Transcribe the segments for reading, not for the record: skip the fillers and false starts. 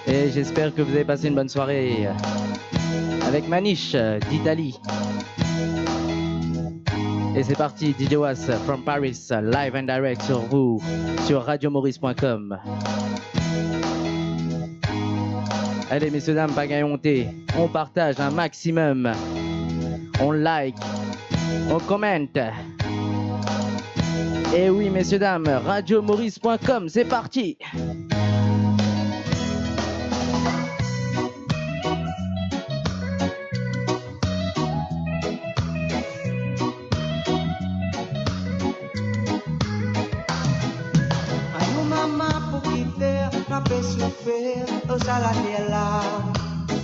Et j'espère que vous avez passé une bonne soirée avec Manish d'Italie. Et c'est parti, DJ Was from Paris, live and direct sur vous, sur radiomaurice.com. Allez, messieurs, dames, bagaillonté, on partage un maximum, on like, on commente. Et oui, messieurs, dames, radiomaurice.com, c'est parti.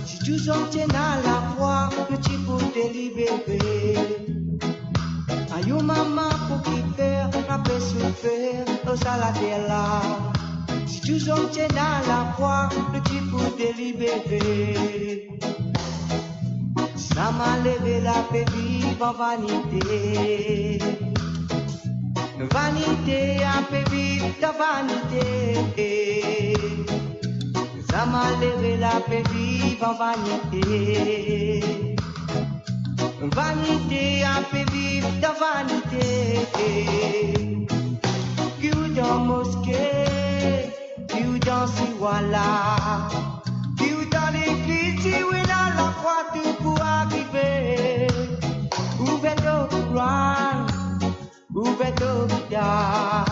Si tu s'en tiens à la foi, que tu peux te libérer. Aïe maman pour qui faire, la paix souffert, au salatella. Si tu s'en tiens à la foi, que tu peux te libérer. Ça m'a levé la paix vive en vanité. Vanité a fait vivre ta vanité. Ça m'a levé la paix vive en vanité. Vanité a fait vivre ta vanité. Qui ou dans mosquée, qui ou dans Siwala, qui ou dans l'église, qui ou dans la croix, tout pour arriver. Ouvert au Coran, ouvert au Bida,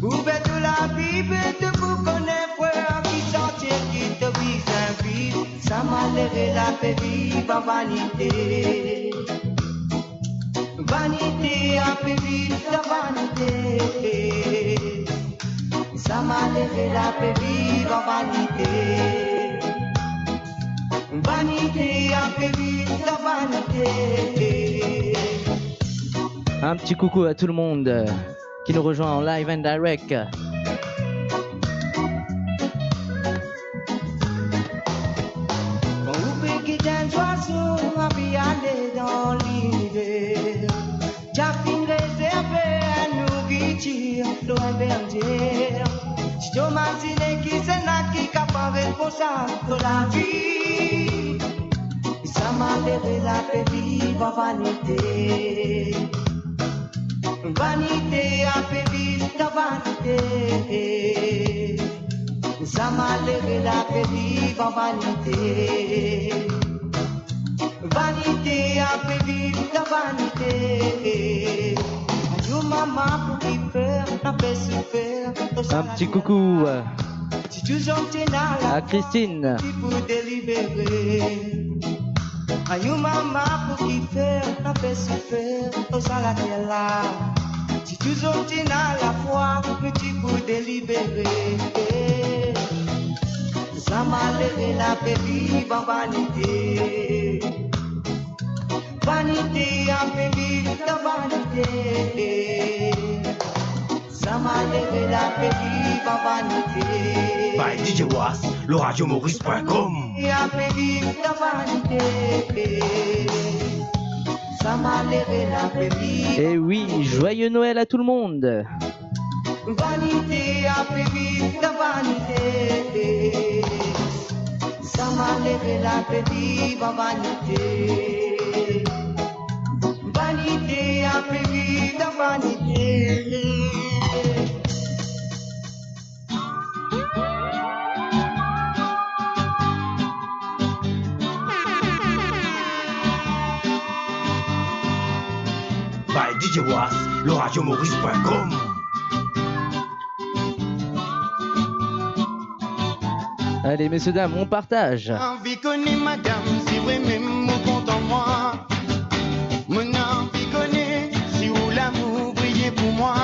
ouvert la Bible, de vous connaître, frère, qui sentier, qui te vise un vide. Ça m'a levé la paix vive en vanité. Vanité a fait vivre la vanité. Ça m'a levé la paix vive en vanité. Vanité a fait vivre la vanité. Un petit coucou à tout le monde qui nous rejoint en live and direct. Dans l'univers, Jacqueline réservé à nous qui tire loin berger. Si tu m'imagines qui c'est là qui est capable de responsable de la vie, ça m'a levé la paix vive en vanité. Vanité a fait vivre ta vanité. Ça m'a levé la paix vive en vanité. Vanité a fait vivre ta vanité. Adieu maman pour qui faire, la paix se faire. Un petit coucou si tu à Christine. Tu peux te libérer. Adieu maman pour qui faire, la paix se faire. Au salatella. Si tu tiens à la foi, tu peux te libérer. Ça m'a levé la paix vive en vanité. Vanité a fait vivre ta vanité. Ça m'a levé la paix vive en vanité. By DJ Was, le radiomaurice.com. A fait vivre ta vanité. Ça m'a levé la paix vive. Et oui, joyeux Noël à tout le monde. Vanité a fait vivre ta vanité. Ça m'a levé la paix vive en vanité. Vanité a fait vivre ta vanité. By DJ Was, le radiomaurice.com. Allez, messieurs, dames, on partage. Envie connaît madame, si vrai même au content moi. Mon envie connaît, si où l'amour brille pour moi.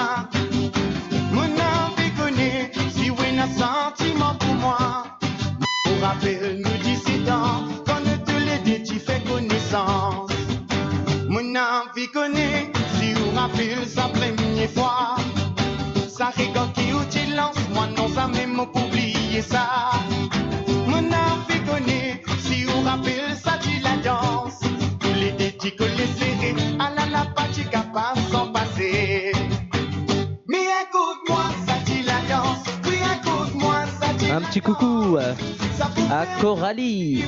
Mon envie connaît, si où un sentiment pour moi. Pour rappel, nous rappelle sa première fois. Ça rigole qui utilise moi non ça même pour oublier ça. Mon envie connaît si vous rappelle ça tu la danse. Tous les dédits que les serrés à la partie capable sans passer. Mais écoute-moi ça tu la danse. Oui écoute-moi ça tu Un petit coucou à Coralie.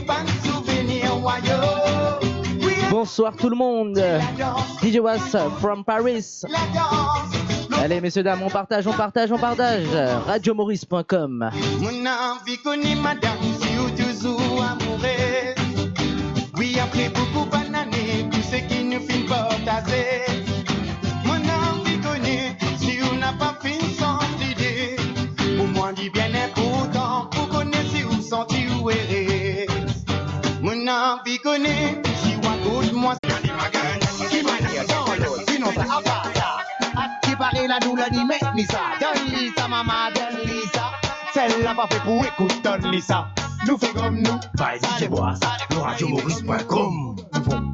Bonsoir tout le monde. DJ Was from Paris. Allez messieurs dames, on partage. RadioMaurice.com. Mon envie connaît madame si vous toujours amoureuse. Oui après beaucoup d'années, tout ce qui nous fait partager. Mon envie connaît si vous n'a pas fait sans idée. Pour moi dit bien important, pour connaître si vous sentez où errer. Mon envie connaît si vous écoute moi. La douleur dit mais Lisa, donne Lisa, maman, donne Lisa. Celle-là pas fait pour écouter, donne Lisa. Nous fait comme nous. Vas-y, j'ai bois ça. Le radiomaurice.com.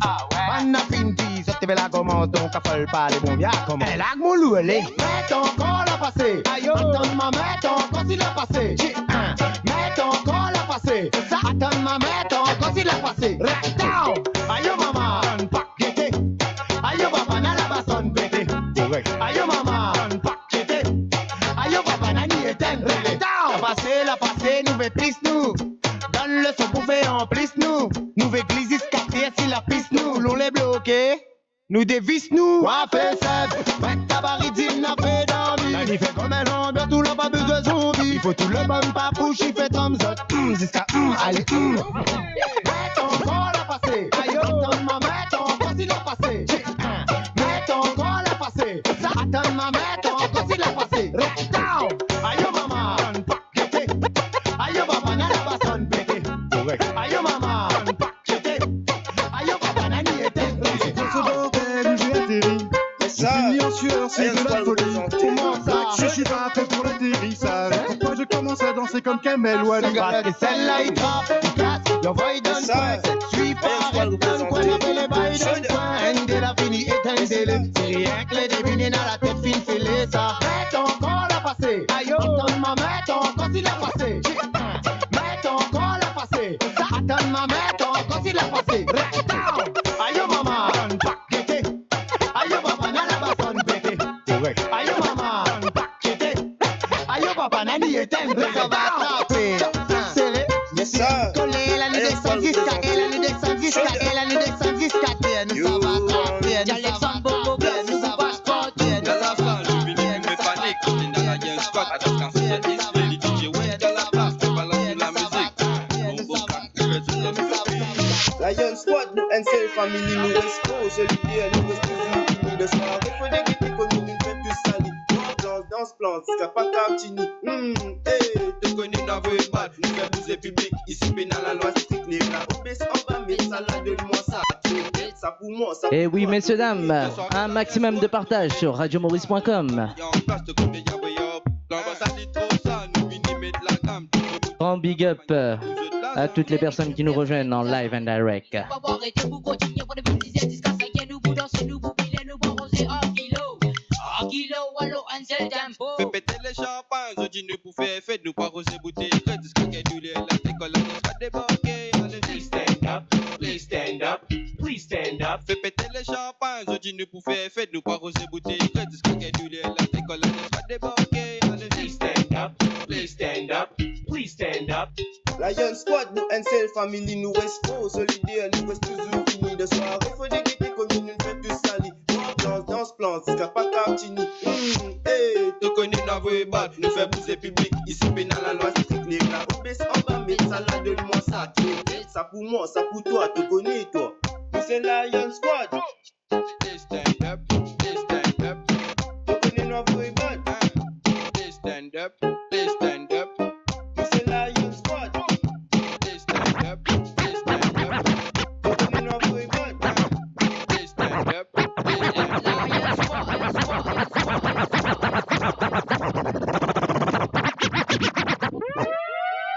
Ah ouais. On a fini, ça te fait la commande, ton café pas les bons bien comment. Elle a mon loup, elle est. Mets ton corps la passé. Aïe, attends ma mets ton corps s'il a passé. Mets ton corps la passé. Ça attends ma mets ton corps s'il a passé. Right down. Aïe, maman. Pas quitter. Aïe, papa, n'a la basson pété. Aïe, maman. La passé, nous veut plus nous. Donne le son pour faire en plus nous. Nous veut glisser quartier si la piste nous. L'on les bloqué. Nous dévisse nous. Quoi fait ça? Mec tabaridine n'a fait dormir. Il fait comme un homme, tout le pas besoin de zombie. Il faut tout le bon papouche, il fait thumbs up. Jusqu'à allez. Mets ton corps la passé. Aïe, attends ma mets ton corps s'il a passé. Mets ton corps la passé. Ça attends ma mets ton corps s'il a passé. Rest down. Aïe, maman. Aïe, papa, n'a la basson pété. Aïe, maman. Aïe, papa, n'a ni été. Fini en sueur, c'est de la folie. Comment ça? Je suis pas fait pour l'atterrissage. Pourquoi je commence à danser comme Kamel ou Ali? Parce que celle-là, il frappe, il casse, il envoie dans le coin. Suis pas, reste dans le coin, appelle les bails dans le coin. Endel a fini, éteindez-le. C'est rien que les débuts dans la tête, fin fêlée, ça. Mets ton corps la passé. Aïe, attends ma mets ton corps s'il a passé. Mets ton corps la passé. Ça attend ma mets ton corps s'il a passé. Reste down. Aïe, maman. Aïe, papa, n'a la basson pété. Aïe, maman. Aïe, papa, n'a ni éteint. Ça va attraper. Serré. Coller la nuit descend jusqu'à elle, la nuit descend jusqu'à elle, la nuit descend jusqu'à terre. Nous ça va attraper. Alexandre Bobo, nous ça va sporter. Dans la France, je vais me panique. On est dans la Young Squad. Attends, quand c'est la disque, les DJ ouais dans la place. Tu balances la musique. Bon, la Young Squad, nous NCL Family, nous restons. Celui qui nous reste toujours unis de soir. Il faut des qui comme nous fait tout sali. Dans ce plan, c'est pas Captini. Te connais dans vos bad. Nous faisons bouger public. Ici, pénal la loi stricte. Les blancs, on baisse en bas, mais ça là, donne-moi ça. Ça pour moi, ça. Et oui, messieurs, dames, un maximum de partage sur RadioMaurice.com. Grand big up à toutes les personnes qui nous rejoignent en live and direct. Fais péter les champagnes, on dit nous pour faire fête, nous pas roser bouteille, disque qu'elle la décolle, on va débarquer. Please stand up, please stand up, please stand up. Fais péter les champagnes, on dit nous pour faire fête, nous pas roser bouteille, disque qu'elle la décolle, on va débarquer. Please stand up, please stand up, please stand up. La Young Squad, nous NCL Family, nous restons. Solidaires, nous reste toujours unis de soir. Il faut des qui comme nous fait tout sali. Dans ce plan, c'est pas Captini. Te connais dans vos bad, nous fait bouger public. Ici, pénal la loi stricte. Les blancs, on baisse en bas, mais ça là, donne-moi ça. Ça pour moi, ça pour toi, te connais toi. Nous c'est la Young Squad. Please stand up, please stand up. Te connais dans vos bad. Please stand up, please stand up. Nous c'est la Young Squad. Please stand up, please stand up. Te connais dans vos bad. Please stand up.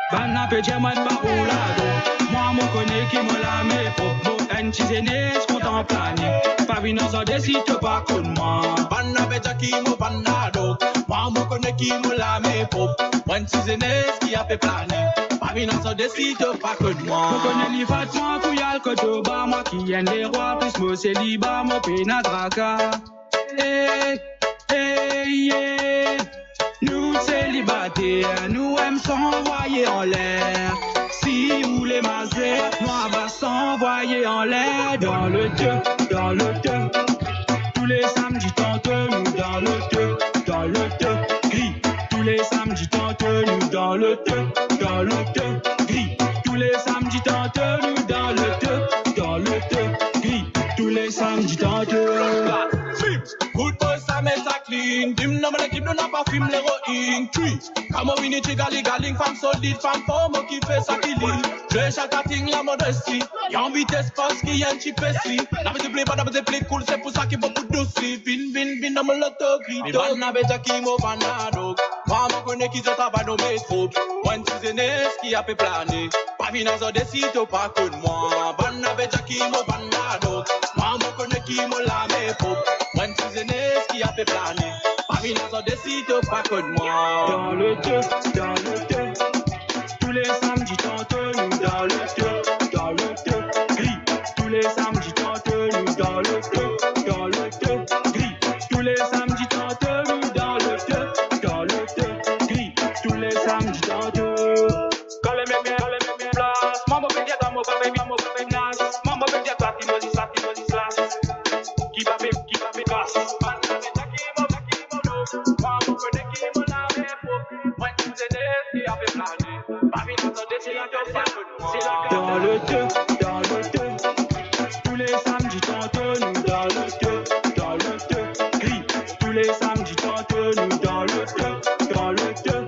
Bana pe diamant pa oulado. Moi mon connais qui me la met pour nous. Un chisene contemplané. Pas Babino so desito pa con moi. Banna beja ki mo banado. Moi mo connais qui mo la me pop. One season qui a fait planer. Babino so desito pa con moi. Mo connais li fatwa kouyal kotoba. Moi qui aime les rois plus mo célibat mo penadraka. Hey, hey, yeah. Nous célibataires, nous aimons s'envoyer en l'air. Si vous les mazés, moi va s'envoyer en l'air. Dans le deux. Tous les samedis tente nous dans le deux. Gris. Tous les samedis tente nous dans le deux. Gris. Tous les samedis tente nous dans le deux. Gris. Tous les samedis tente. Good boy, ça met ça clean. Dim non, mais l'équipe n'a pas film l'héroïne. Three. Come on, winnie, chigali, galing, femme solide, femme femme, qui fait ça qui lit. Je chaque ting la modestie. Y'a en vitesse parce qu'il y a un chip ici. La musique plaît pas, la musique plaît cool, c'est pour ça qu'il y a beaucoup d'oussi. Vin, dans mon loto, grito. Il va n'a qui mo banado. Moi, me connais qui se travaille dans mes troupes. One season qui a fait planer. Pas vina zo décide pas que moi. Banna beja qui mo banado. Moi, me connais qui mo la me pop. One season qui a fait planer. Pas vina zo décide pas que moi. Dans le deux. Tous les samedis tente nous dans le deux. Gris. Tous les samedis tente nous dans le deux. Gris. Tous les samedis tente nous dans le deux. Gris. Tous les samedis tente. Quand les mêmes place. Maman veut dire dans mon bébé nas. Maman veut dire toi qui me slash. Qui va me casse. Dans le deux. Tous les samedis tente nous dans le deux. Gris. Tous les samedis tente nous dans le deux.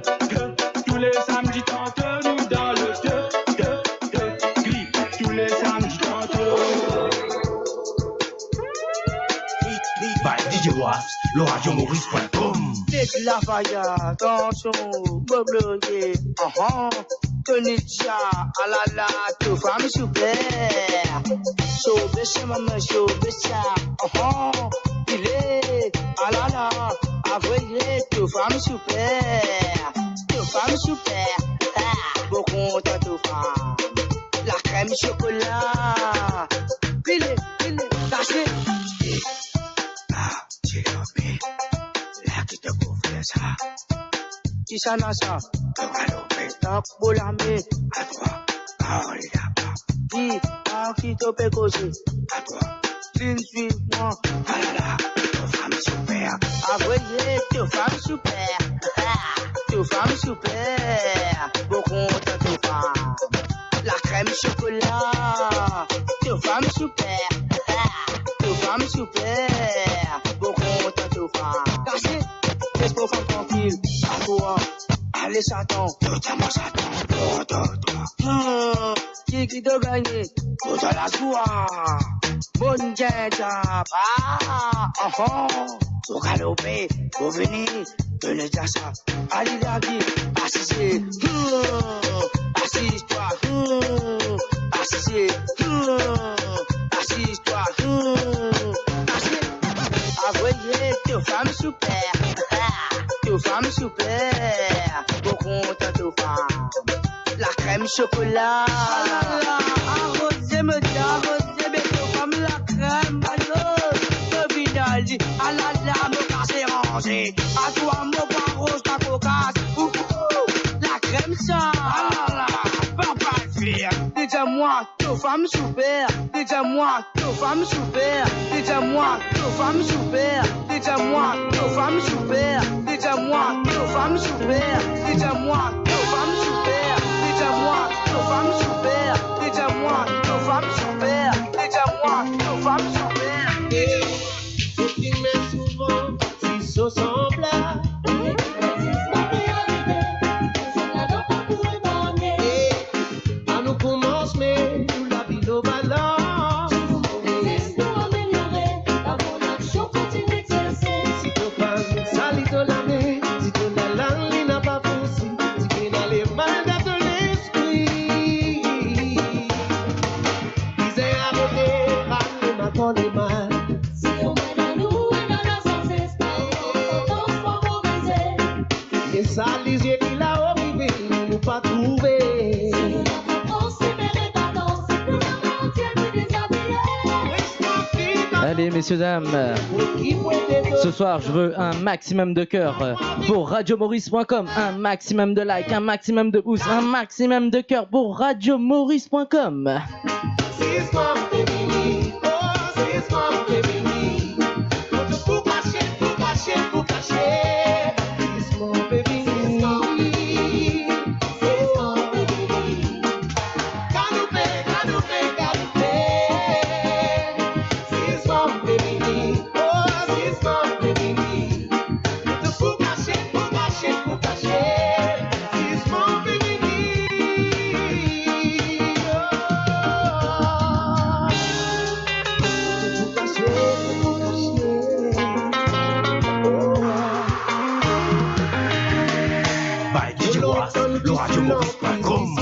Tous les samedis tente nous dans le deux. Gris. Tous les samedis tente. By DJ Was, l'oragiomaurice.com. C'est la faille, attention, bobloyer, Tonitja, alala, tu femme super. Chaubécha, maman, chaubécha, il est, alala, avouez, tu femme super. Beaucoup de tout femme. La crème chocolat, pile, tâchez. Kisanasa, tak bolame, qui a qui te peut causer, une suite moi, femme super, avouez, tu femme super, beaucoup de femmes, la crème chocolat, tu femme super, beaucoup de femmes, cassé. Laisse-moi faire tranquille, à toi, allez Satan, totalement Satan, qui doit gagner, tout à la soie, bonne guetta, pour galoper, pour venir, tenez à ça, allez la vie, assisez, assise-toi, voyez, tu femme super, beaucoup de femmes, la crème chocolat, arrosez me femme la crème, le vinaldi, à la me casse rangé, à toi mon rose ta cocasse, la crème ça, papa fier, dis-moi, tu femme super, dis-moi, tu femme super, dis-moi, tu femme super, dis-moi, tu femme super, dis-moi, tu femme super, dis-moi, tu femme super, dis-moi, tu femme super, dis-moi, tu femme super, dis-moi, tu femme super. Ce qui m'est souvent si so semblable. À nous commence, mais nous la vie nos valeurs. Laisse-nous améliorer, la bonne action continue d'exercer. Si tu passes, salis de l'année, si tu n'as l'année n'a pas poussé, si tu n'as les mal de l'esprit. Disais à côté, râle ma bonne mal. Allez, messieurs, dames, ce soir, je veux un maximum de cœur pour radiomaurice.com, un maximum de likes, un maximum de pouces, un maximum de cœur pour radiomaurice.com. By DJ Was, le radiomaurice.com.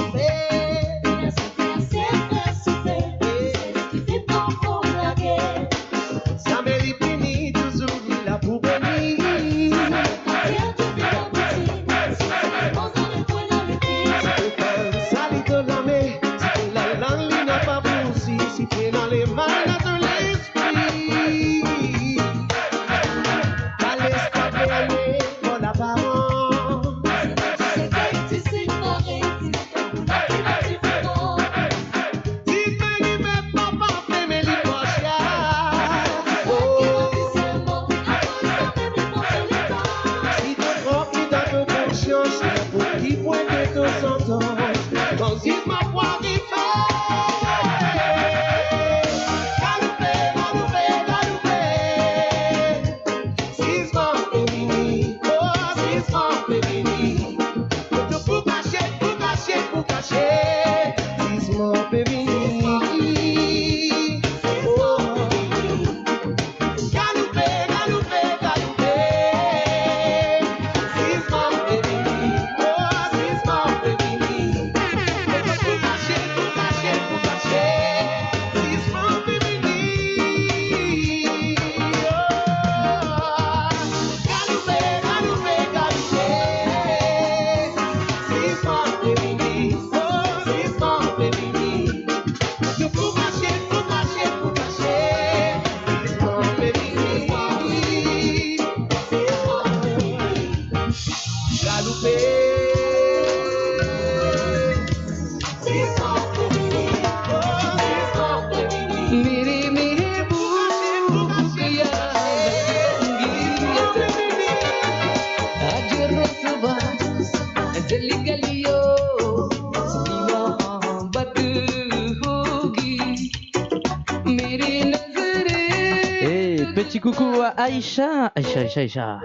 Petit coucou à Aïcha. Aïcha.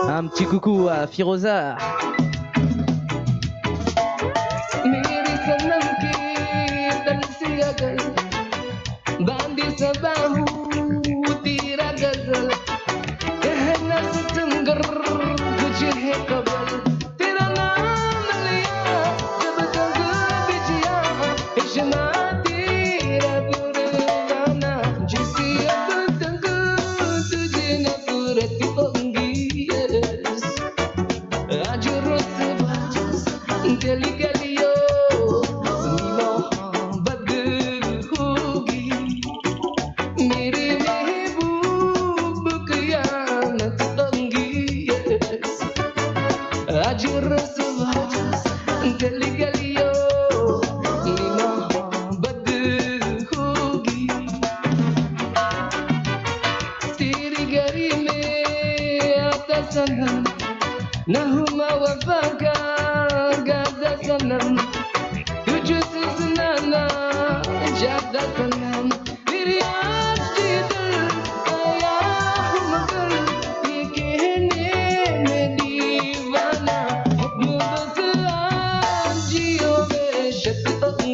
Un petit coucou à Firoza.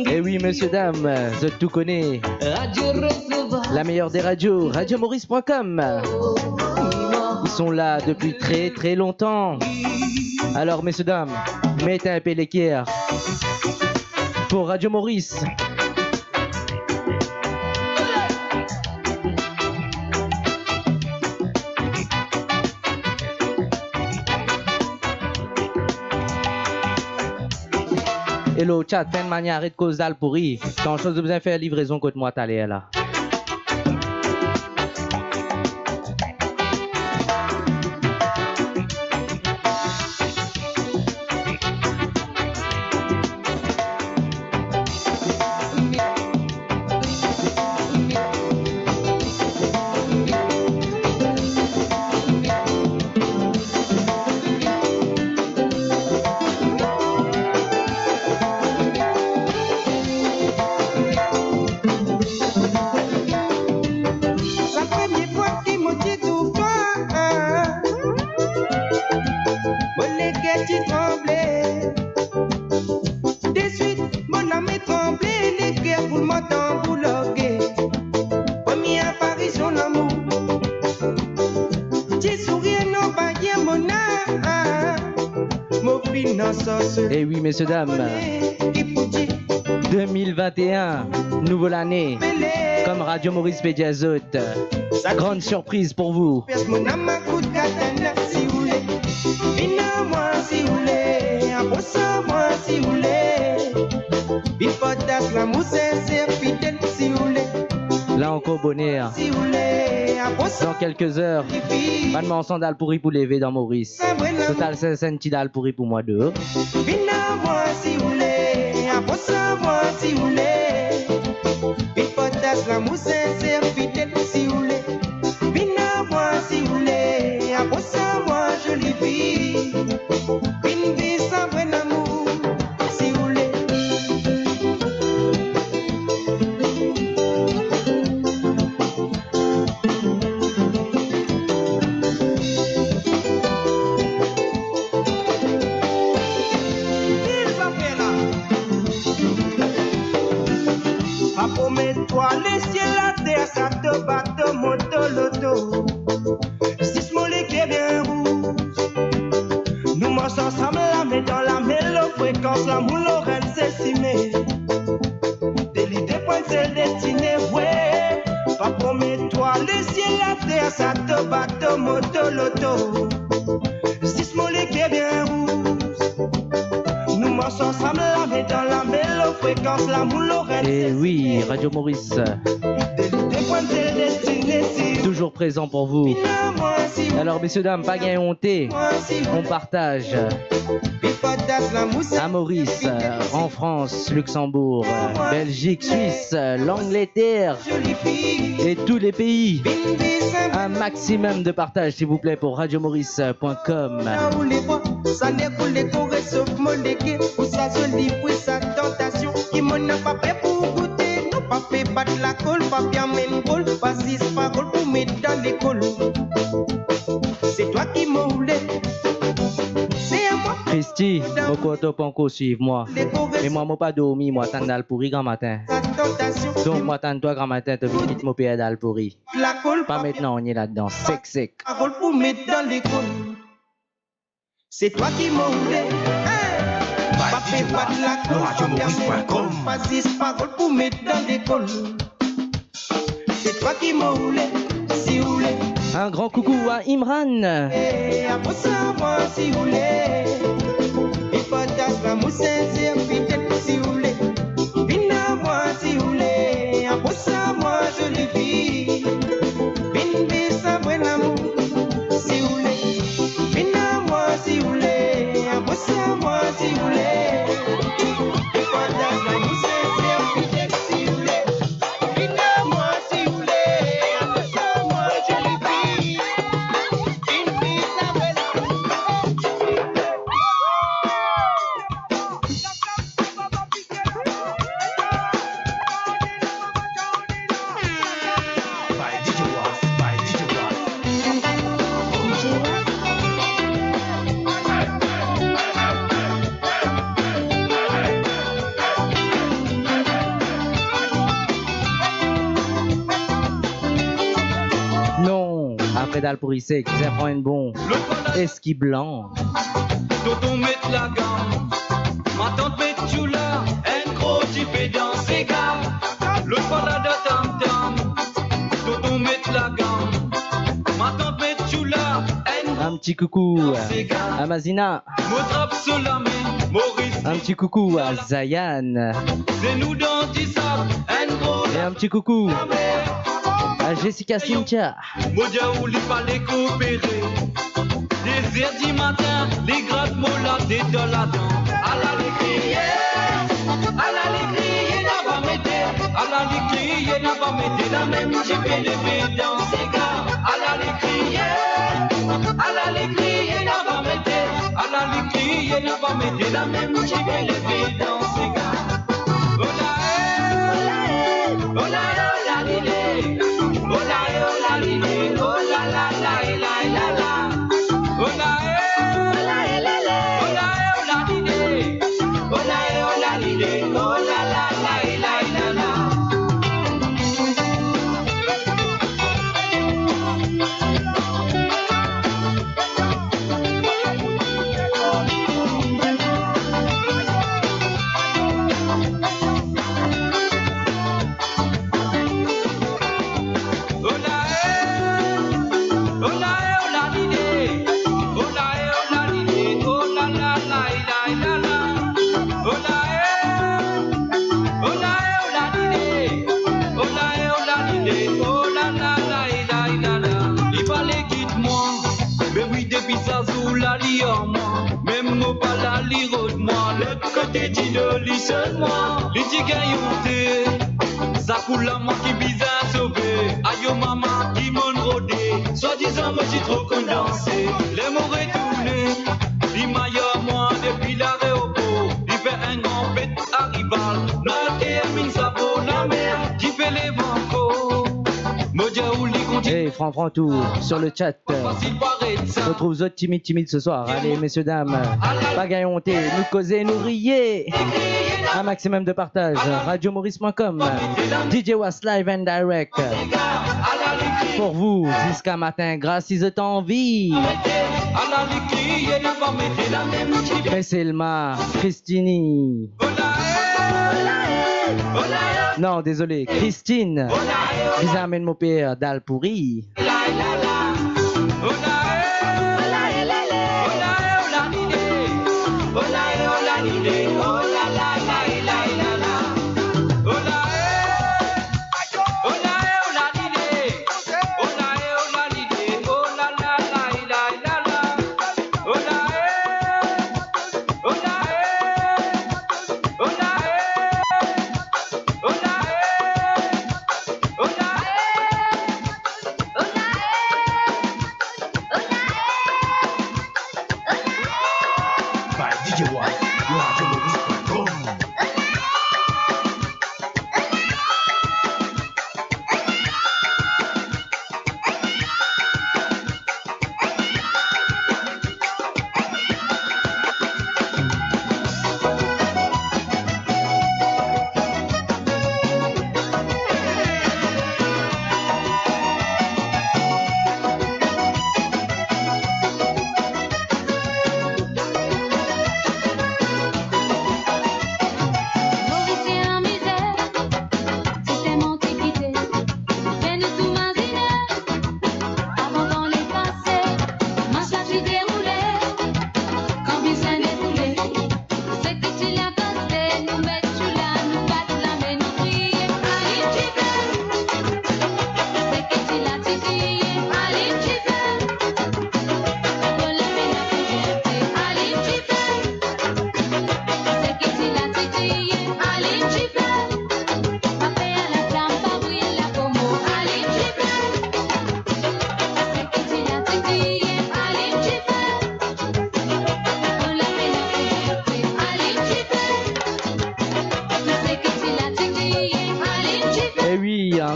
Et oui, messieurs, dames, je tout connais. La meilleure des radios, radiomaurice.com. Ils sont là depuis très très longtemps. Alors, messieurs, dames, mettez un peu l'équerre pour Radio Maurice. Hello, chat, plein de manière, arrête de cause d'al pourri. Quand chose de besoin faire livraison, côté moi, t'allais là. Et oui, messieurs, dames, 2021, nouvelle année, comme Radio Maurice Pédiazot. Grande surprise pour vous. Là encore, bonheur. Dans quelques heures, maintenant, sandal pourri pour lever dans Maurice. Total, c'est un petit dal pourri pour moi deux. Et oui, Radio Maurice, toujours présent pour vous. Alors, messieurs, dames, pas gain honté, on partage à Maurice, en France, Luxembourg, Belgique, Suisse, l'Angleterre et tous les pays. Un maximum de partage, s'il vous plaît, pour radiomaurice.com. C'est toi qui m'as roulé. Christy, Mokoto Panko, suive-moi. Et moi, moi pas dormi, moi, t'en dal pourri grand matin. Donc, moi, t'en toi grand matin, t'as vite mon père dal pourri. Pas maintenant, on est là-dedans, sec. C'est toi qui m'as roulé. C'est toi qui m'as roulé. Si vous voulez. Un grand coucou à Imran. Si vous voulez. Il faut la mousse sincère, si vous voulez. Bina moi si vous voulez. Aposa moi je le vis. Bin bisa buen amour. Si vous voulez. Bina moi si vous voulez. Aposa moi si vous voulez. Il faut la mousse sincère, si vous voulez. Bina moi si vous voulez. Aposa moi je le vis. Bin bisa buen Non, après dal pourri sec, ça prend une bon. Esqui blanc. Tonton met la gamme, ma tante met choula, un gros type dans ses gars. Le voilà de tam tam, tonton met la gamme, ma tante met choula, un petit coucou à Mazina. Un petit coucou à Zayan. Et un petit coucou à Jessica Cynthia. Les heures du matin, les grattes molles, des dollars à l'alécrier, n'a pas mettre, à l'alécrier, n'a pas mettre la même j'ai fait lever dans ses gars, à l'alécrier, n'a pas mettre, à l'alécrier, n'a pas mettre la même j'ai fait lever dans ses gars. Oh la lilé, oh la lilé, oh la la la la la la. Même moi pas la lire de moi, le côté d'idoli seulement, les tigayontés, ça coule à moi qui bizarre sauvé, aïe maman qui m'en rodé, soi-disant moi j'ai trop condensé, les mots retournés, les maillots moi depuis l'aéroport, il fait un grand bête à rival, la termine ça vaut la mer, qui fait les bancos, Modia ou les Hey, Fran tout sur le chat. On retrouve Zot timide ce soir. Allez, messieurs, dames, pas gagnonté, nous causer, nous rier. Un maximum de partage. RadioMaurice.com. DJ Was Live and Direct. Pour vous, jusqu'à matin, grâce si vous êtes en vie. Selma, Christini. Non, désolé, Christine. Vous amène mon père d'Alpouri.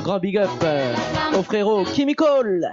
Grand big up au frérot Kimi Cole.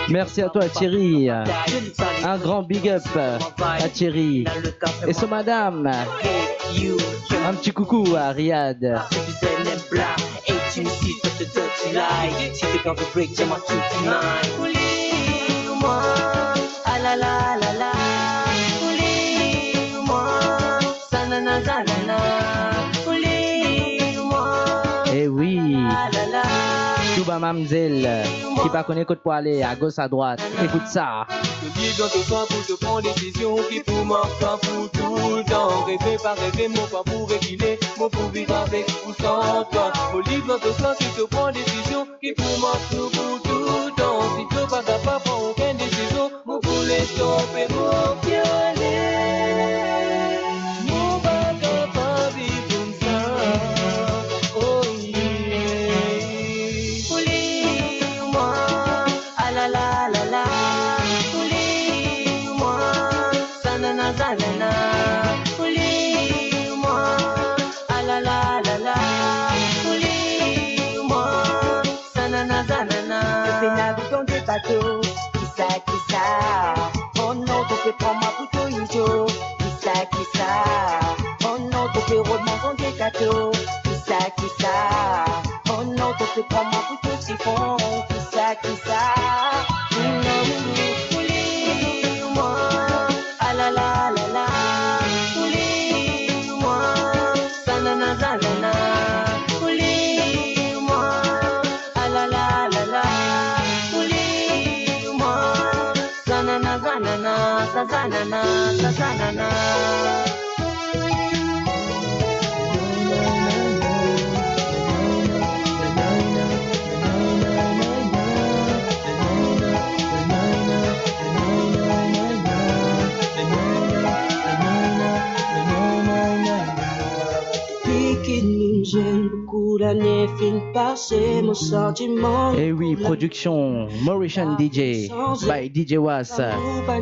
Merci à toi Thierry. Un grand big up à Thierry. Et ce madame. Un petit coucou à Riyad. Eh oui, Touba Mamzelle, qui pas connaît côté pour aller à gauche à droite, écoute ça. Je dis dans tout ça pour te prendre décision qui pour moi pas pour tout le temps. Rêver pas rêver, mon pas pour réguler, mon pour vivre avec ou sans toi. Au livre dans tout ça, si tu prends décision qui pour moi pour tout le temps. Si tu pas capable de prendre aucune décision, mon pour les stopper, mon violer. Mon pas capable de vivre comme ça. Oh yeah. Oublie-moi, ah la la la la. Oublie-moi, sanana sanana. Oublie-moi, ah la la la la. Oublie-moi, sanana sanana. Je fais naviguer de bateau, qui ça, oh non, tu fais prendre ma couteau, yo, qui ça, oh non, tu fais rodement dans des gâteaux, qui ça, oh non, tu fais prendre ma couteau, siphon, qui ça, oublie-moi, ah la la la la, oublie-moi, sanana sanana, oublie-moi, ah la la la la. Zanana, zanana, zanana. Beaucoup d'années finissent par passer, mon sentiment. Et oui, production Mauritian DJ by DJ Was.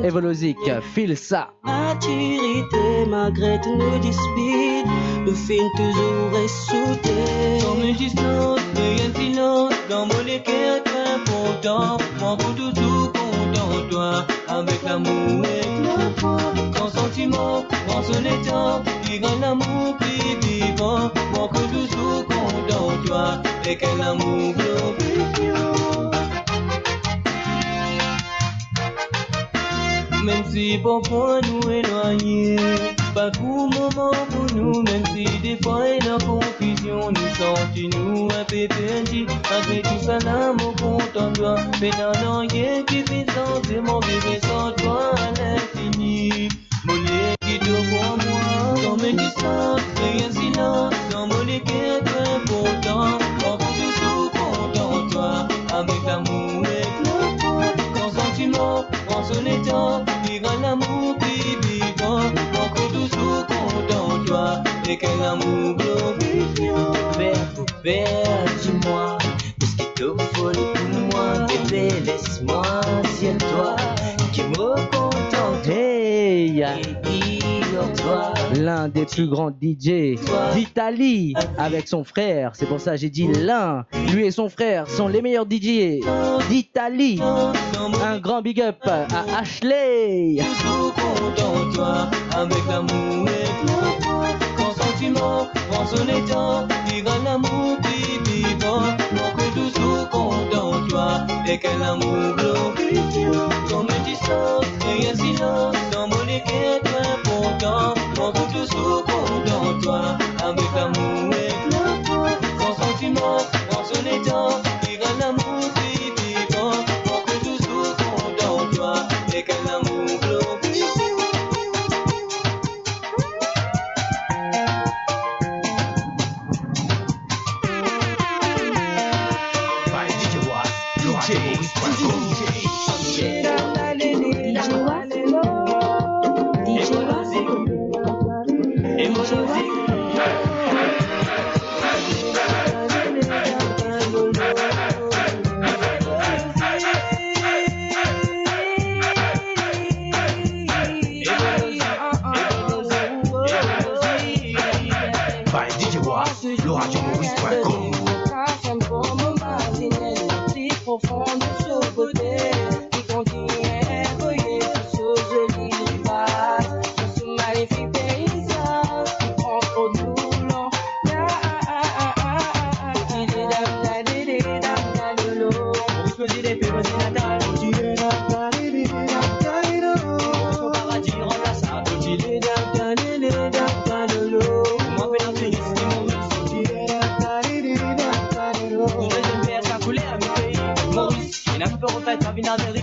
Evolosic, file ça. Maturité, malgré tous nos disputes, nous finissons toujours ressoudés. Comme une distance, rien de silence, dans mon équerre, très important. Moi, pour toujours content, toi, avec l'amour et la foi. Grand sentiment, grand son état, qui rend l'amour plus vivant. Moi, pour toujours content, toi, et quel amour glorifiant. Même si parfois nous éloignés, pas pour moment pour nous, même si des fois il y a confusion, nous sentons-nous un peu perdus, après tout ça l'amour content de toi, mais non, rien qui fait sentir mon bébé sans toi à l'infini. Mon lait qui te voit moi, dans mes distances, rien silence, dans mon équerre très important, moi pour toujours content de toi, avec l'amour et la foi, grand sentiment, grand son état, qui rend l'amour plus vivant, moi pour toujours content de toi, et quel amour glorifiant. Père pour père, dis-moi, qu'est-ce qui te faut pour moi, bébé, laisse-moi dire toi, qui me contente. Hey! Toi. L'un des plus grands DJ d'Italie avec son frère. C'est pour ça que j'ai dit l'un. Lui et son frère sont les meilleurs DJ d'Italie. Un grand big up à Ashley. Toujours content de toi, avec l'amour et la foi. Grand sentiment, grand son état, qui rend l'amour plus vivant. Moi que toujours content de toi, et quel amour glorifiant. Dans mes distances, rien silence, dans mon équerre très important. Moi que toujours content de toi, avec l'amour et la foi. Grand sentiment, grand son état, qui rend l'amour plus vivant. Moi que toujours content de toi, et quel amour glorifiant.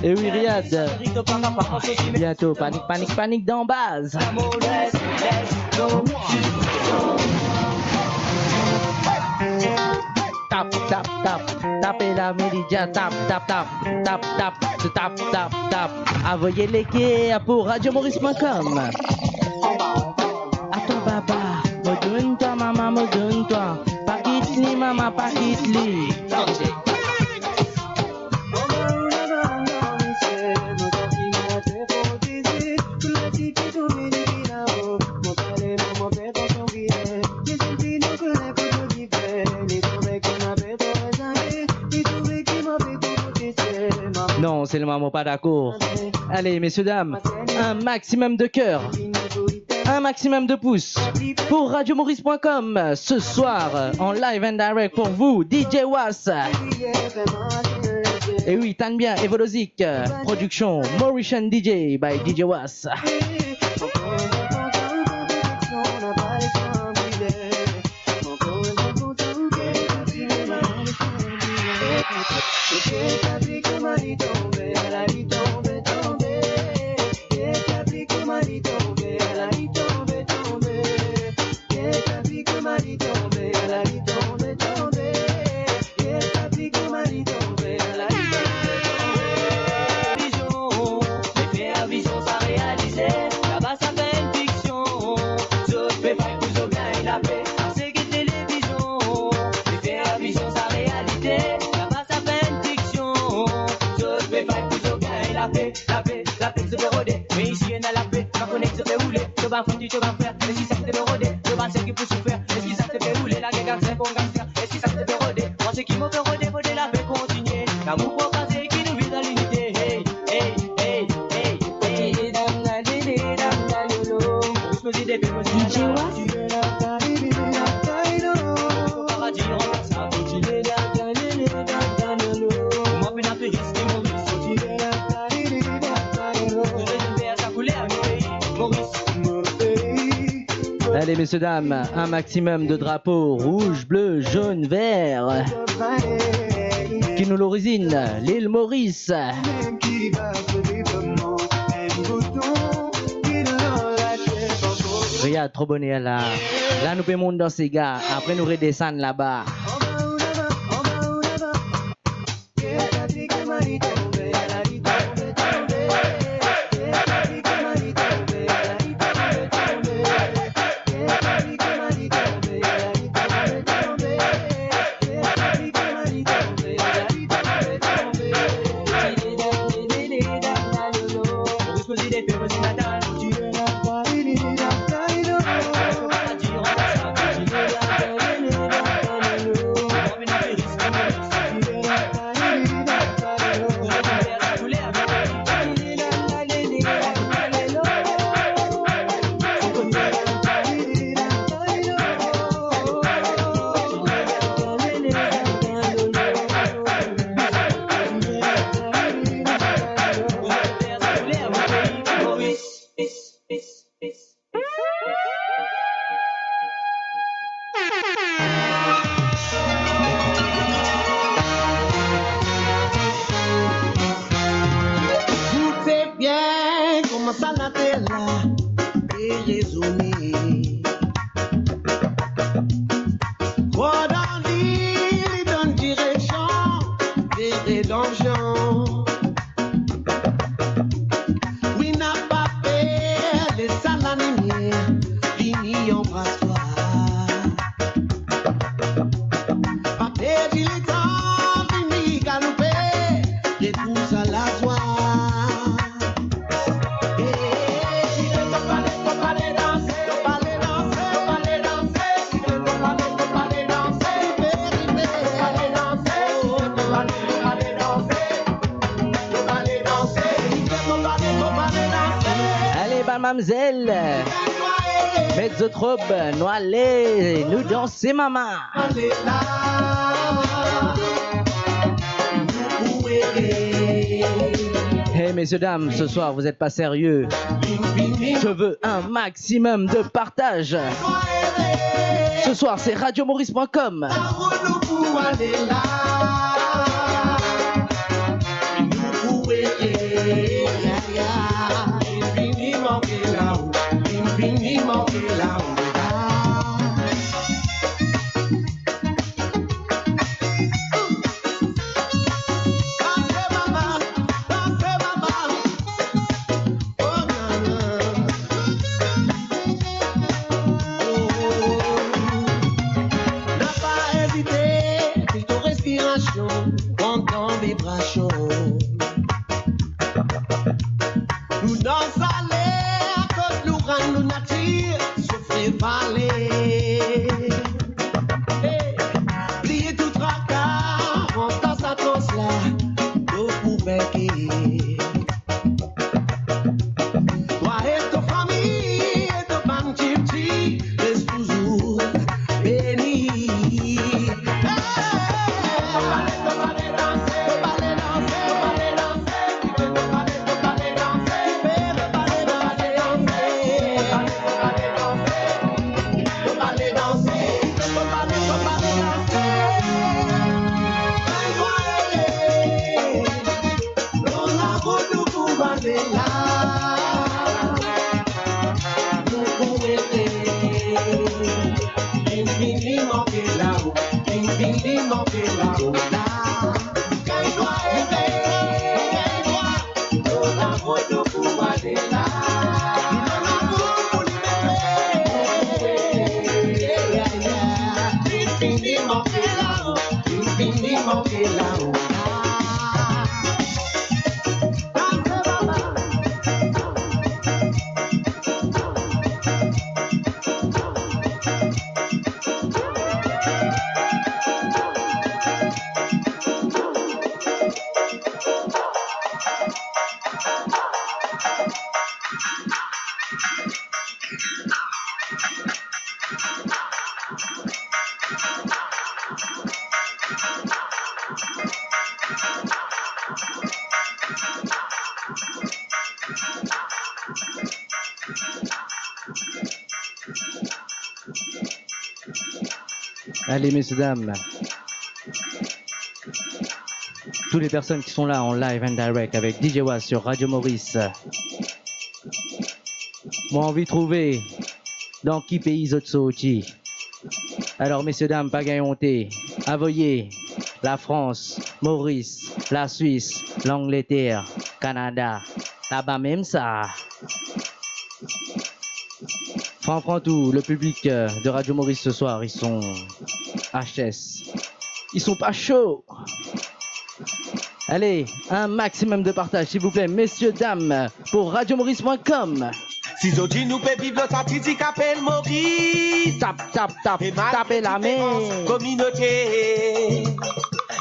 Et oui, Riyad. Bientôt, panique, panique, panique d'en base. Tap, tap, tap, tapez la méridien, tap, tap, tap, tap, tap, tap, tap, tap. Envoyez les quais pour radiomaurice.com. Attends, papa, me donne-toi, maman, me donne-toi. Pakitli, maman, pakitli. Non, c'est le maman pas d'accord. Allez, messieurs, dames, un maximum de cœur, un maximum de pouces pour radiomaurice.com. Ce soir, en live and direct pour vous, DJ Was. Et oui, tanne bien, Evolozic, production Mauritian DJ by DJ Was. Allez, messieurs, dames, un maximum de drapeaux rouge, bleu, jaune, vert qui nous l'origine, l'île Maurice. Regarde, trop bonnet là. Là, nous pouvons monter dans ces gars. Après, nous redescendre là-bas. Mamzelle, mezzotrobe, noilé, nous danser maman. Hey messieurs dames, ce soir vous êtes pas sérieux. Je veux un maximum de partage. Ce soir c'est radiomaurice.com. Allez, messieurs, dames. Toutes les personnes qui sont là en live and direct avec DJ Was sur Radio Maurice. Moi, envie de trouver dans qui pays Zotsochi. Alors, messieurs, dames, pas honté. Avoyez la France, Maurice, la Suisse, l'Angleterre, Canada. Là-bas même ça. Tout, le public de Radio Maurice ce soir, ils sont HS. Ils sont pas chauds. Allez, un maximum de partage, s'il vous plaît, messieurs, dames, pour radiomaurice.com. Si Zodji nous peut vivre notre artistique appelle Maurice. Tapez la main. Communauté.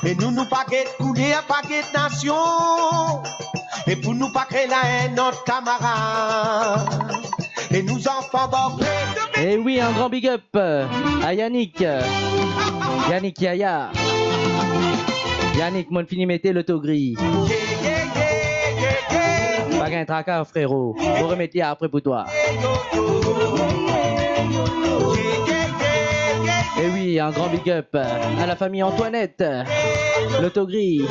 Et nous pas guette couler à pas guette nation. Et pour nous pas créer la haine, notre camarade. Et nous enfants bornés. Et oui, un grand big up à Yannick. Yannick Yaya. Yannick, mon fini mettez l'autogris. Pas qu'un tracas, frérot. Vous remettez après pour toi. Et oui, un grand big up à la famille Antoinette. L'autogris.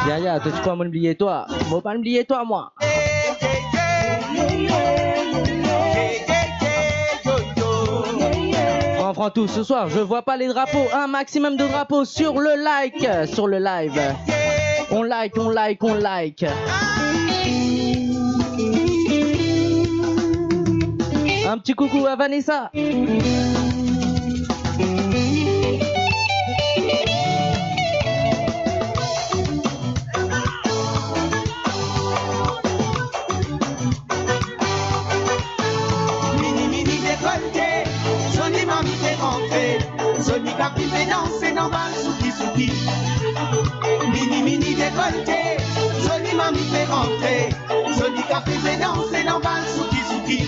Yaya, tu crois m'oublier toi? Moi pas m'oublier toi, moi. Prends tout ce soir, je vois pas les drapeaux. Un maximum de drapeaux sur le like, sur le live. On like, on like, on like. Un petit coucou à Vanessa. Zoni ka privé danser dans bal souki souki. Mini décolleté. Zoni mami fait rentrer. Zoni ka privé danser dans bal souki souki.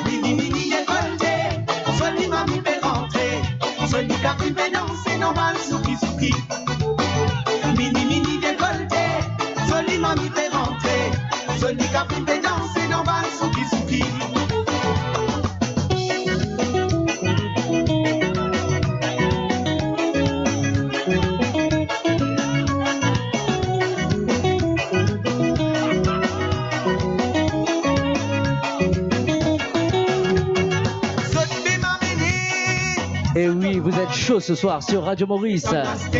Mini décolleté. Zoni mami fait rentrer. Zoni ka privé danser dans bal souki souki. Mini décolleté. Zoni mami fait rentrer. Zoni ka prive danser dans bal souki souki. Et oui, vous êtes chaud ce soir sur Radio Maurice. Je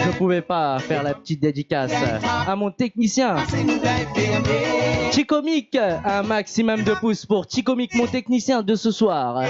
ne pouvais pas faire la petite dédicace à mon technicien. Chicomic, un maximum de pouces pour Chicomic, mon technicien de ce soir.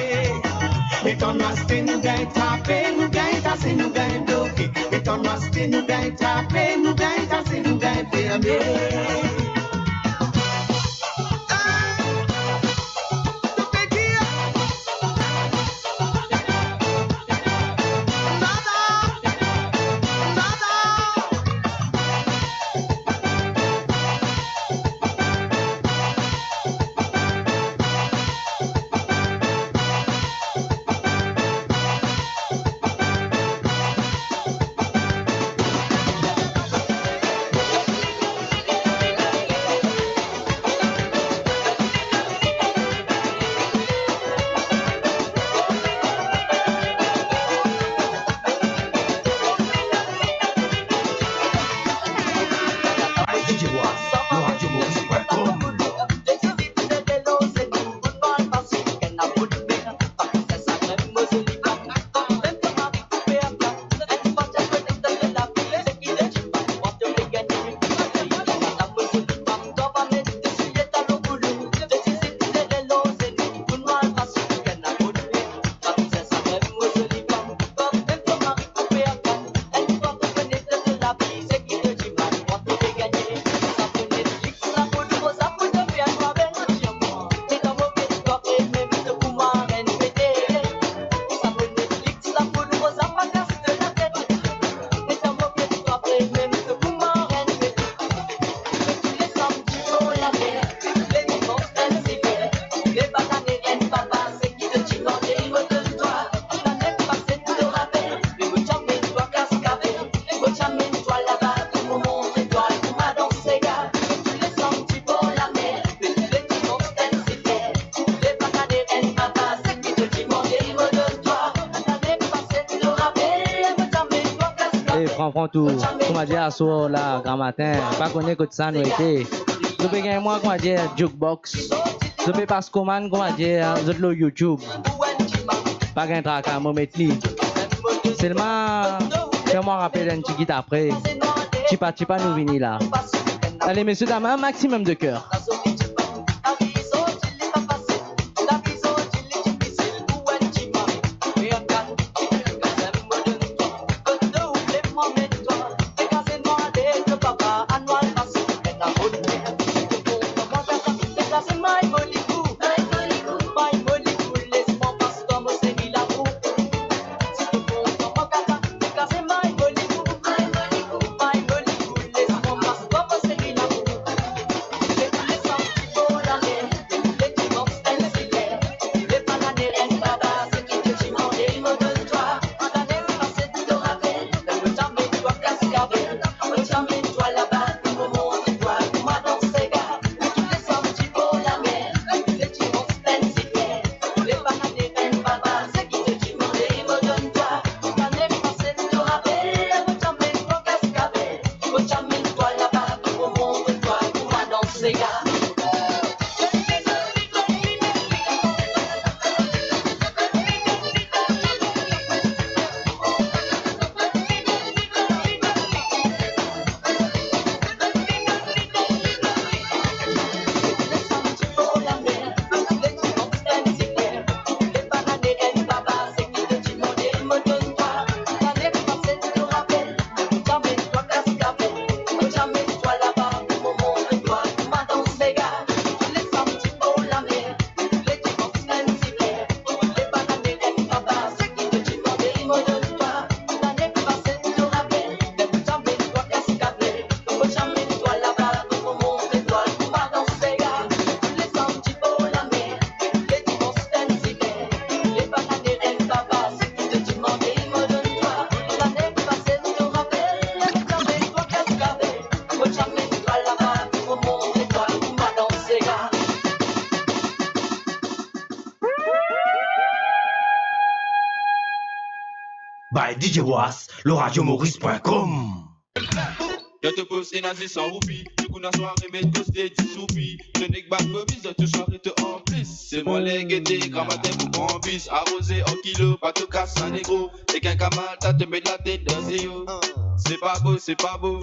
Prends tout, comment dire, sur la grand matin, pas connaître que ça nous était. Je peux gagner moi, comment dire, jukebox. Je peux pas comment dire, le YouTube. Pas gagner track à mon métier. Seulement, fais-moi rappeler un petit guide après. Chipa nous venir là. Allez, messieurs, dames, un maximum de cœur. DJ Was, le radiomaurice.com. Je te pose une asie sans roupie. Du coup, la soirée, mais costé 10 soupies. Je n'ai que bac bobise, tout soirée te remplisse. C'est mon légué, grammaté pour grand bis. Arrosé en kilo, pas te casse un négro. Et qu'un camal, t'as te met la tête dans zéro. C'est pas beau, c'est pas beau.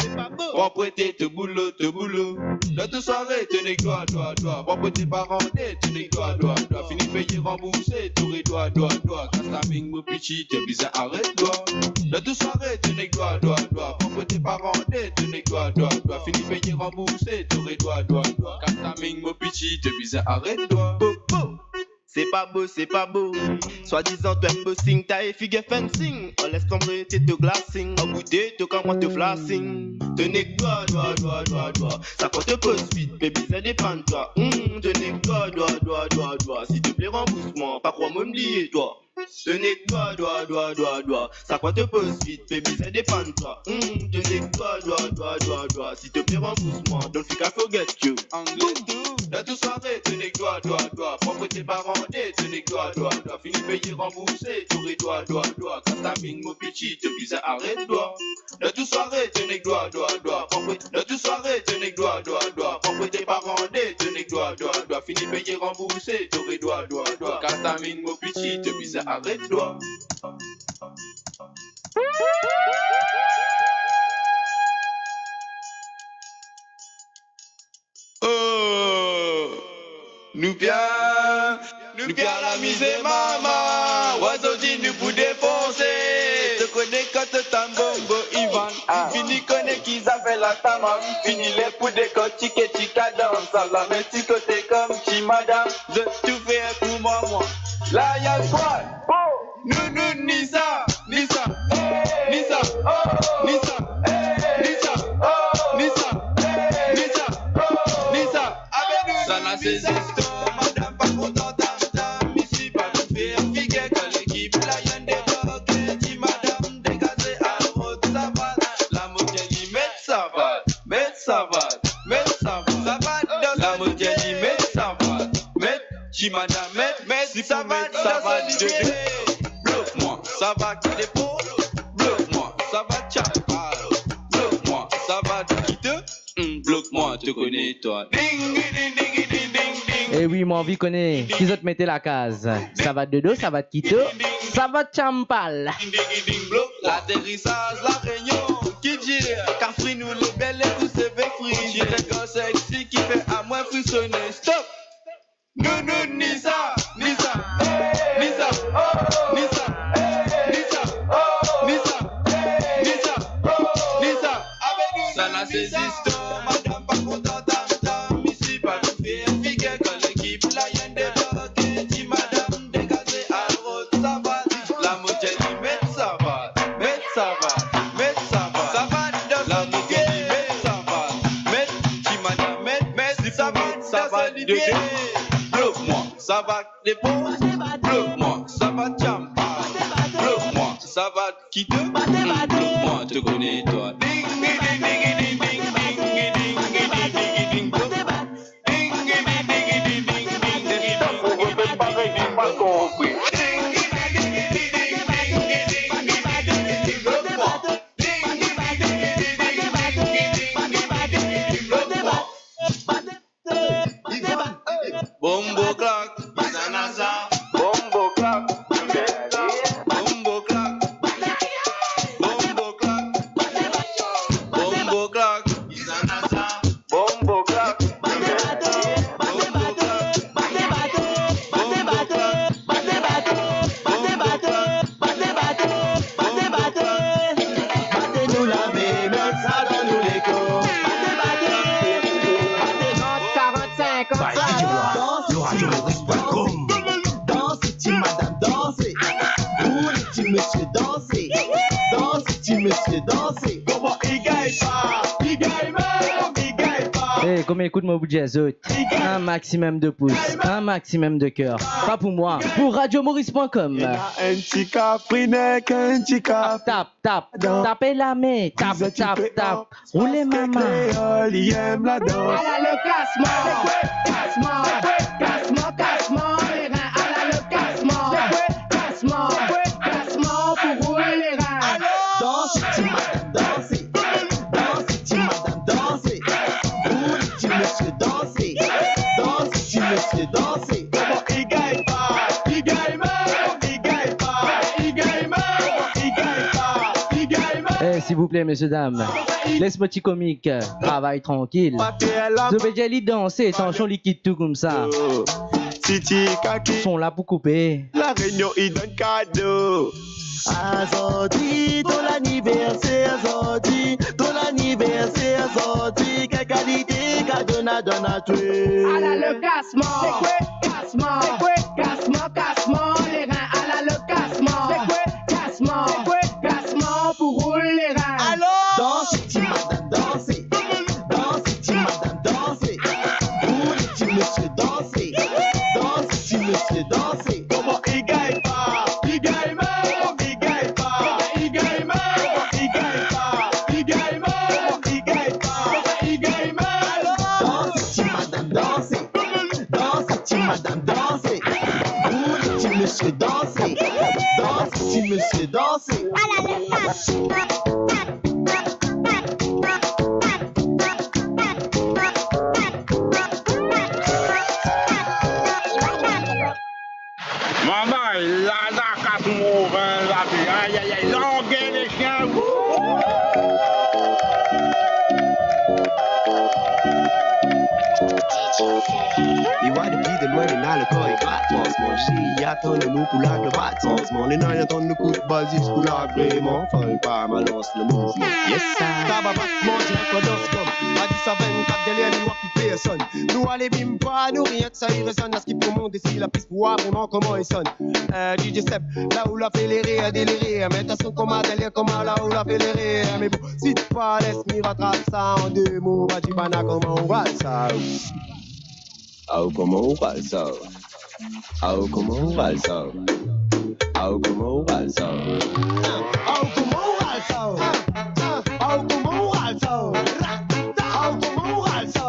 Propreté, te boulot, te boulot. De toute soirée, te n'es doigt. Propreté par rendez, te n'es doigt. Fini payé, remboursé, tout est doigt. Quand ta ming, mon pichi, t'es bizarre, arrête-toi. De toute soirée, te n'es doigt. Propreté par rendez, te n'es doigt. Fini payé, remboursé, tout est doigt. Quand ta ming, mon pichi, t'es bizarre, arrête-toi. C'est pas beau. Soi-disant, tu aimes bossing, t'as figure fencing. On laisse tomber, t'es de glassing. Au bout de te comment te flashing. Tenez doigt. Ça quand te pose vite, baby, ça dépend de toi. Tenez doigt. S'il te plaît, rembourse-moi. Pas croire m'oublier, toi. Tenez doigt. Ça quand te pose vite, baby, ça dépend de toi. Tenez doigt. S'il te plaît, rembourse-moi. Don't think I forget you. De toute soirée, tenez doigt. Propreté par rendez, tenez doigt. Fini payé, remboursé, tout est doigt. Quand ta ming, mon pichi, te bizarre, arrête-toi. De toute soirée, tenez doigt. De toute soirée, tenez doigt. Propreté par rendez, tenez doigt. Fini payé, remboursé, tout est doigt. Quand ta ming, mon pichi, te bizarre, arrête-toi. Oh, nous bien la misère, maman. Oiseau dit nous pour défoncer. Te connais quand t'as bombo, Ivan. Fini connais qu'ils avaient la tamam. Fini les pour décortiquer, tika danse. La métis côté comme chi madame. Je tout fais pour moi. Là y'a quoi? Nous, Nisa. Ça n'a ses histoires, madame pas contente, ici pas de faire figuer que l'équipe la yenne débarquée, dit madame dégagée à l'eau de savate. La moitié dit met savate, la moitié dit met savate, dit madame met savate de bloque-moi, savate d'épaule, bloque-moi, savate chapal, bloque-moi, savate qui te, bloque-moi, te connais toi. Eh oui, mon vie connaît. Qui autres mettez la case? Ça va de dos, ça va de quito, ça va de champal. L'atterrissage, la réunion, qui dit, Cafri nous les belles et tous ces fruits. J'ai un gars sexy qui fait à moi frissonner. Stop! Nous, Nisa. Ça n'a ses histoires, madame pas contente. Ici pas de faire figuer que l'équipe la yenne débarquée. Dit madame dégagée à l'eau de savate. La moitié dit met savate. La moitié dit met savate. Dit madame met savate de dé. Bloque-moi, savate d'épaule. Bloque-moi, savate champal. Bloque-moi, savate qui te. Bloque-moi, te connais toi. Bombo clack, Izanaza. Bombo clack, bombo clack, bombo clack, bombo clack, Izanaza. Bombo clack, Battez-nous la baie, mettre ça dans nous les corps. By DJ Was, le radiomaurice.com. Dansez, petit madame, dansez. Vous les petits messieurs, dansez. Dansez, petit monsieur, dansez. Comment il gagne pas? Il gagne même, il gagne pas. Eh, comme écoute mon bout de jazz, un maximum de pouces, un maximum de cœur. Pas pour moi, pour radiomaurice.com. Un petit caprinek, un petit cap. Tapez la main, tape. Roulez maman. Il aime la danse. À la le classement, les reins. À la le classement pour rouler les reins. monsieur danser. Danse, petit monsieur danser. Comment il gagne pas, il gagne mal, il gagne pas, il gagne mal, il gagne pas, il gagne mal. Eh, s'il vous plaît, messieurs, dames, laisse-moi petit comique, travaille tranquille. Zobedjali danser, sans chon liquide tout comme ça. Titi Kaki. Ils sont là pour couper. La réunion, il donne cadeau. Azodi, ton anniversaire, Azodi, ton anniversaire, Azodi, quelle qualité, cadeau, donne à toi. À le cassement, c'est quoi, cassement, c'est quoi, cassement, cassement, les reins, à le cassement, c'est quoi, cassement, c'est quoi, cassement, pour rouler les reins. Alors, danse, petit madame, dansez, danse, petit madame, dansez, roule, petit monsieur, dansez, danse, petit monsieur, dansez. Comment il gagne pas, il gagne mal. Madame danser, vous petit monsieur danser, danse petit monsieur danser. Maman, il a la casse mouvant la vie, aïe aïe aïe, longuez les chiens. De money, now the coin got once more. She attend the look like the bats once more. And I attend the good buzzies who like vraiment. Fall by my lost the movement. Yes, sir. Tabac, mange la codosse comme. A 10 à 24 délire, nous a plus personne. Nous allez bim pas, nous rien que ça y résonne. À ce qu'il faut monter si la piste pour voir vraiment comment il sonne. DJ Step, là où la fait les rires, délirer. Mais t'as son combat délire, comment là où la fait les rires. Mais bon, si tu pas laisse m'y rattrape ça en deux mots. Va tu bana comment on va ça. Oh, comment on va ça? Oh, comment on va ça? Oh, comment on va ça? Oh, comment on va ça? Oh, comment on va ça? Oh, comment on va ça?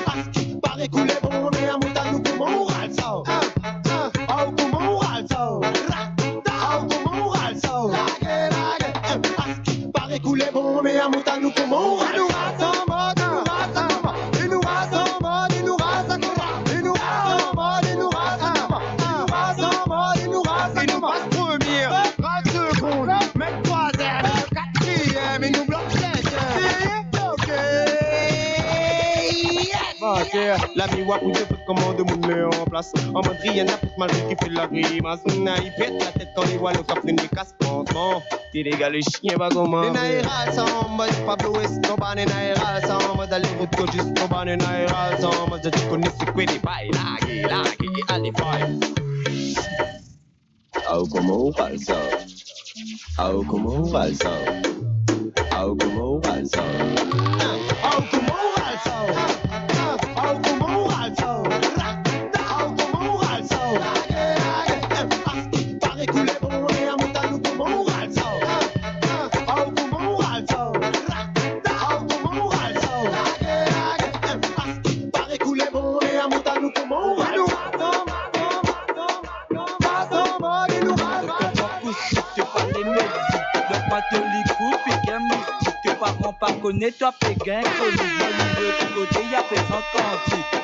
Parce qu'il paraît couler bon, mais à montagne, comment on va ça? Oh, comment on va ça? Oh, comment on va ça? Parce qu'il paraît couler bon, mais à montagne, comment on va ça? La mi-wa pour deux comment de monde met en place. En mode rien n'a plus malgré qui fait la grimace. Il pète la tête quand il voit le cap d'une casse pansement. T'es les gars, les chiens pas comment. Les naïras ça en mode Pablo Escobar. Les naïras ça en mode aller route que juste au bas. Les naïras ça en mode tu connais c'est quoi les bails. Laguer, allez five. Oh comment on va ça? Oh comment on va ça? Oh comment on va ça? Oh comment on va ça? Pas connaître toi péguin, connu de ton côté, y'a fait 100 quantités.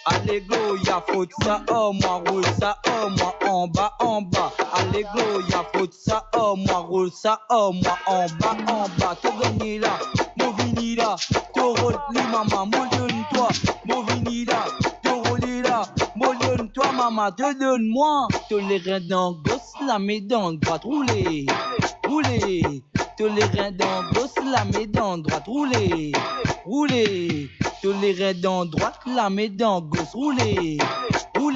Allez go, y'a faute ça, oh moi roule ça, oh moi en bas. Allez go, y'a faute ça, oh moi roule ça, oh moi en bas. Te gagné là, mon vini là, te roule li maman, mon donne-toi, mon vini là, te roule là, mon donne-toi maman, te donne-moi. Te les reins dans gosse, la médon droite, rouler. Tous les reins dans gauche, la médon droite, rouler. Tous les reins dans droite, la médon gauche, rouler. Tous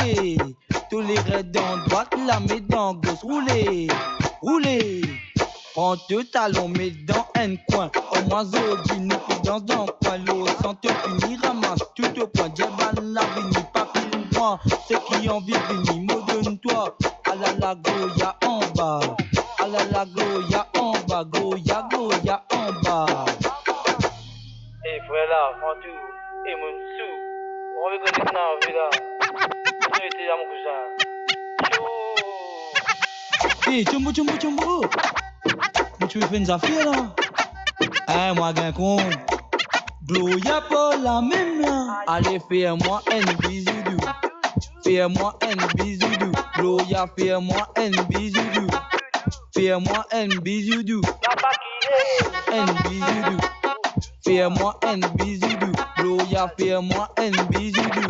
les reins dans droite, la médon gauche, rouler. Prends deux talons, mets dans un coin. Au moins, Zodi, nous dans un coin. L'eau sans te finir, ramasse tout au point. Diaban la vini, pas pile moi. Ceux qui en vivent, vini, me donne-toi. À la Goya en bas. À la Goya en bas. Goya en bas. Et voilà, Fantou et Monsou. On va connaître la vie là. On était à mon cousin. Hey, Chumbo. Mais tu veux faire une affaire là? Eh, moi, gain con. Gloria pas la même là. Allez, fais-moi un bisoudou. Fais-moi un bisoudou. Gloria, fais-moi un bisoudou. Fais-moi un bisoudou. Un bisoudou. Fais-moi un bisoudou. Gloria, fais-moi un bisoudou.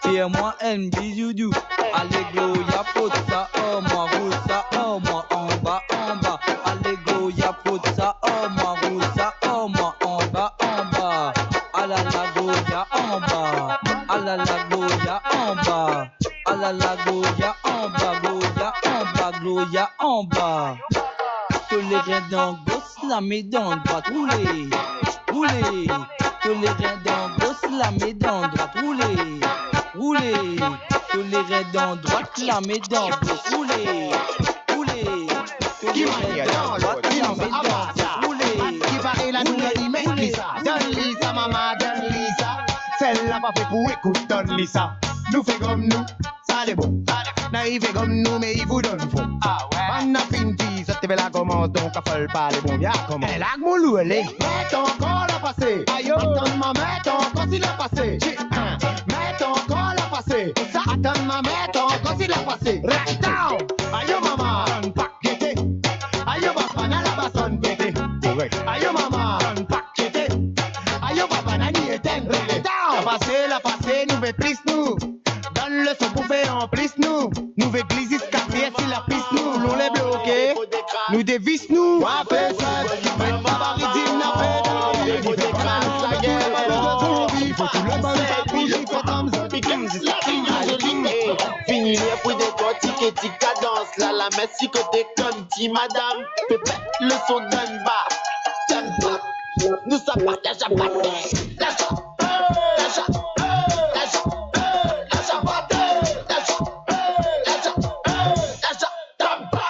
Fais-moi un bisoudou. Allez, Gloria, faut ça, oh, moi, roule ça, oh, moi, en bas, en bas. Allez, Gloria, faut ça, oh, moi, roule ça, oh, moi, en bas, en bas. Ah la Gloria, en bas. Ah la Gloria, en bas. Ah la Gloria, en bas, Gloria, en bas, Gloria, en bas. Que les reins d'un gosse, la médaille droite, rouler, rouler. Que les reins d'un gosse, la médaille droite, rouler, rouler. Que les reins d'un droite, la médaille gauche, rouler, rouler. Que les reins d'un droite, la médaille gauche, rouler. Qui paraît la nouvelle image, Lisa. Donne Lisa, maman, donne Lisa. Celle-là pas fait pour écouter, donne Lisa. Nous fait comme nous, ça c'est bon. Naïf fait comme nous, mais il vous donne faux. Ah ouais. On a fini, ça te fait la commande, donc à folle pas les bons bien comment. Elle a mon loup, elle est. Mets encore la passé. Aïe, attends ma mette encore s'il a passé. Mets encore la passé. Ça attend ma mette encore s'il a passé. Right down. Aïe, maman, on paqueté. Aïe, papa, n'a la basson pété. Aïe, maman, on paqueté. Aïe, papa, n'a ni éteint. La passé, nous veut plus nous. Donne le son pour faire en plus nous. Nous veut glisser ce café si la piste nous. L'on les bloqué. Nous dévisse nous. Après ça, même pas maritime n'a fait. Il faut décraser la guerre. Il faut tout le monde pas bouger. Il faut comme ça. Fini les pour des côtés qui cadence. Là, la messe si côté comme dit madame. Pépette, le son donne bas. Nous sommes partagés à partager. L'achat.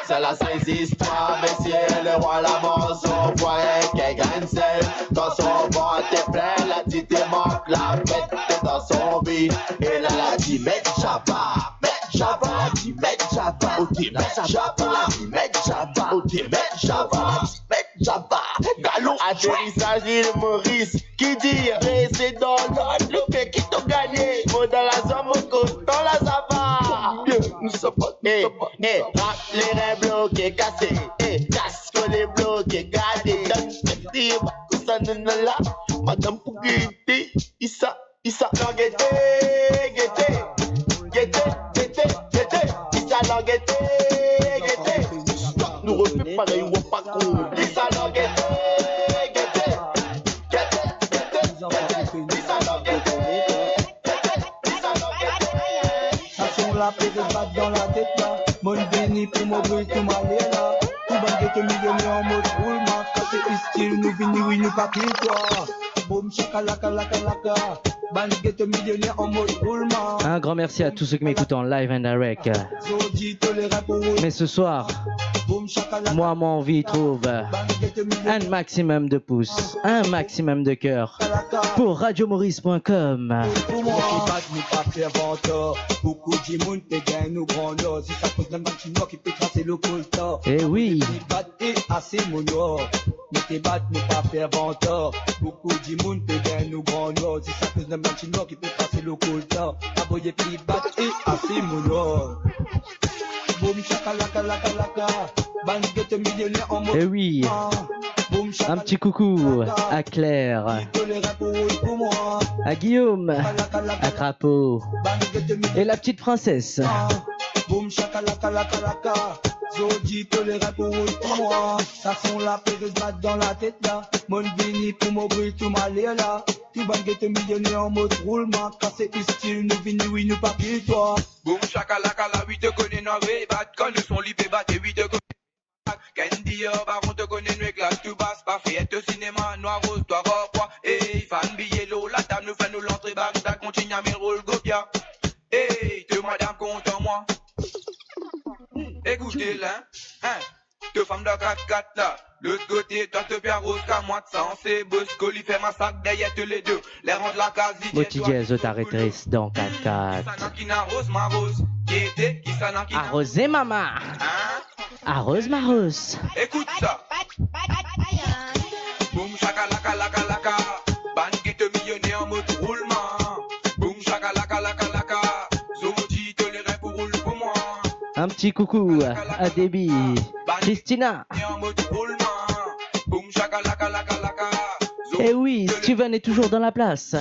C'est la seule histoire, messieurs, le roi la mort, son foyer qui gagne celle. Dans son ventre est plein, la petite manque, la bête est dans son vie. Et là, la dit, mec, Jabba, dit, mec, Jabba, oh, dit, mec, Jabba, dit, mec, Jabba, oh, dit, mec, Jabba, mec, Jabba, galop. Atterrissage l'île Maurice, qui dit, rester dans l'ordre, le fait qui t'ont gagné. Moi dans la zone, mon côté, dans la savane. Nous sommes pas, rap les reins bloqués, cassés, casque les bloqués, gardés, donne petit, ça ne là, madame pour guetter, Issa, l'en guetter, Issa l'en guetter, nous refait pareil ou pas cool, Issa l'en guetter, la paix de battre dans la tête là. Mon béni pour m'ouvrir tout ma là. Tout banquet te millionnaire en mode roulement. Quand c'est style, nous vini, oui, nous pas pile toi. Boum, chakalaka, laka, laka. Banquet te millionnaire en mode roulement. Un grand merci à tous ceux qui m'écoutent en live and direct. Mais ce soir, moi, mon envie trouve un maximum de pouces, un maximum de cœur pour radiomaurice.com. Beaucoup de monde peut gagner nous grand nord. Si ça cause d'un bâtiment qui peut tracer le colta. Eh oui. Et assez mon nord. Mais tes battes nous pas faire venteur. Beaucoup de monde peut gagner nous grand nord. Si ça cause d'un bâtiment qui peut tracer le colta. Aboyer plus batte et assez mon nord. Boum chakalaka laka laka. Banquette millionnaire en mode. Eh oui. Un petit coucou à Claire, à Guillaume, à Crapaud et la petite princesse. Boum chakalaka laka laka. Zodi toléré pour moi. Ça sont la paix de se battre dans la tête là. Mon béni pour m'ouvrir tout ma là. Tout banquette millionnaire en mode roulement. Quand c'est style, nous vini, oui, nous pas pile toi. Boum chakalaka la 8 te connaît non bat. Quand nous sont libés bat et 8 te connaît. Candy, baron te connaît nous classe, tu basses pas fête au cinéma, noir rose, toi repois. Hey, fan billet l'eau, la table nous fait nous l'entrée, Bagdad, continue à mes rôles, Gopia. Hey, te madame compte en moi. Écoutez là, hein, deux femmes de 4-4 là. L'autre côté, toi te pierre rose, qu'à moi de sang, c'est Bosco, il fait massacre derrière tous les deux. Les rangs de la case, Motidiez, je t'arrêterai dans 4-4. Arrosez maman. Arrose ma rose. Écoute ça. Boum chakalaka laka laka. baïonné en mode roulement. Boum chaka laka laka laka. Zomoji te les reins pour roule pour moi. Un petit coucou à Debbie, Christina. En mode roulement. Boum chaka laka laka laka. Eh oui, Steven est toujours dans la place.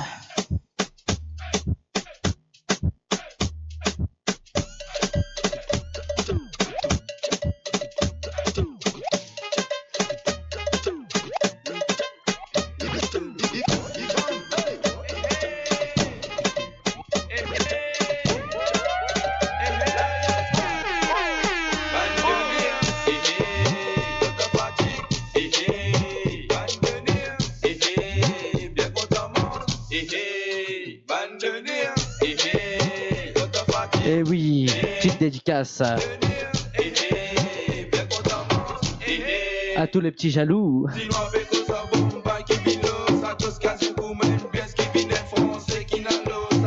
Eh oui, petite dédicace à tous les petits jaloux.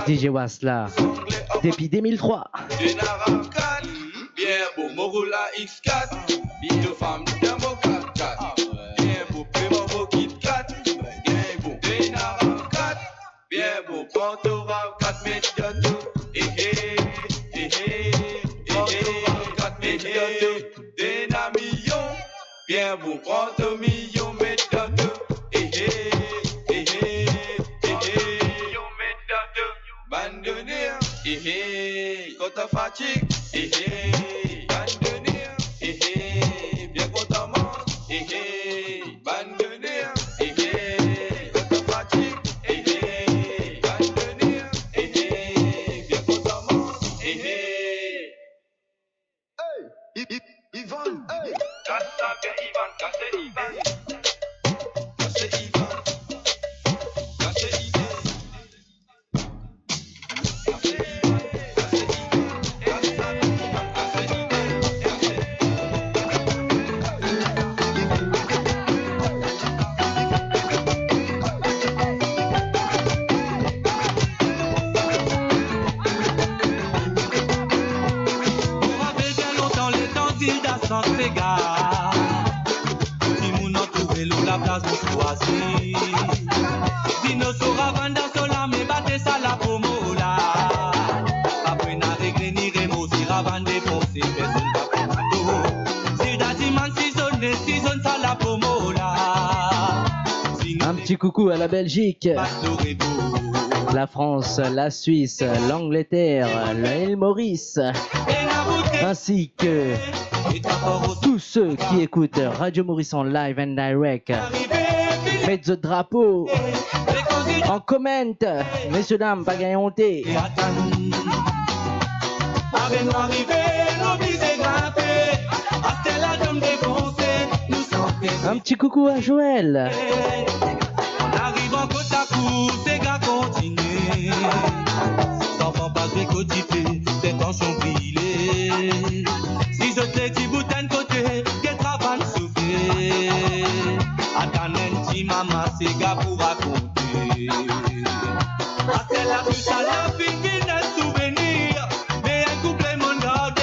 DJ Was là, depuis 2003. Bien beau, Morola X4. Bito femme, bien beau 4-4. Bien beau, Prémon beau Kit 4. Bien beau, Dénara 4. Bien beau, Pantora 4 mètres de tout. Eh eh, eh eh, Pantora 4 mètres de tout. Déna million. Bien beau, Panto million mètres de tout. Eh eh, eh eh, eh eh, million mètres de tout. Bandonnière. Eh eh, quand t'as fatigue. Eh eh, bandonnière. Eh eh, bien content mange. Eh eh, bandonnière. Eh eh, quand t'as fatigue. Eh eh, bandonnière. Eh eh, bien content mange. Eh eh. Hey, Ivan, hey. Casse bien Ivan, casse Ivan. Casse Ivan. Casse Ivan. Sans égard, si mon entouré l'eau la place pour choisir. Dinosaure avant dans sola, mais battez ça la promo là. Après n'a réglé ni rémo, si ravant défoncé, personne va faire si d'adiman, si zone ça la promo là. Un petit coucou à la Belgique, la France, la Suisse, l'Angleterre, l'île Maurice, ainsi que tous ceux qui écoutent Radio Maurice en live and direct. Faites le drapeau en comment, messieurs dames, pas gagner honté. Un petit coucou à Joël. On arrive en côte à côte, ces gars continuent. Enfants pas décotifés, des tensions brillées. Si je t'ai dit boutin de côté, qu'est travail soufflé. Attends un petit maman, ces gars pour raconter. Ah c'est la rue, ça la fille qui n'est souvenir. Mais un couplet m'en gardé,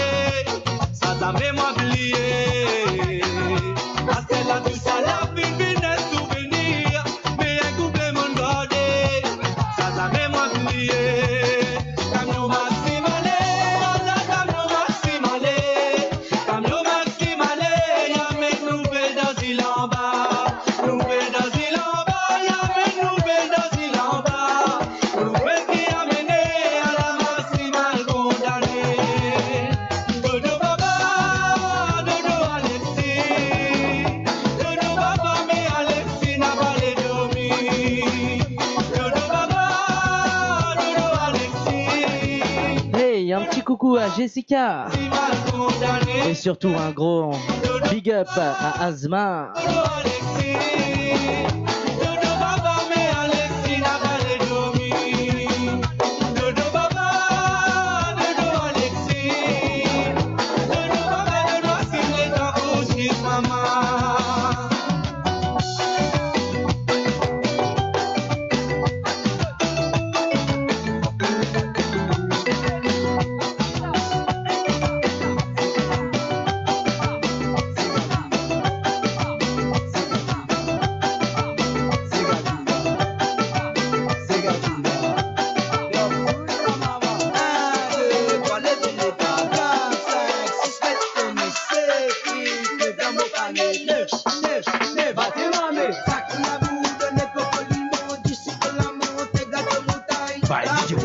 ça t'a même oublié. Ah c'est la rue, ça la fille qui n'est souvenir. Mais un couplet m'en gardé, ça t'a même oublié. Coucou à Jessica et surtout un gros big up à Asma. DJ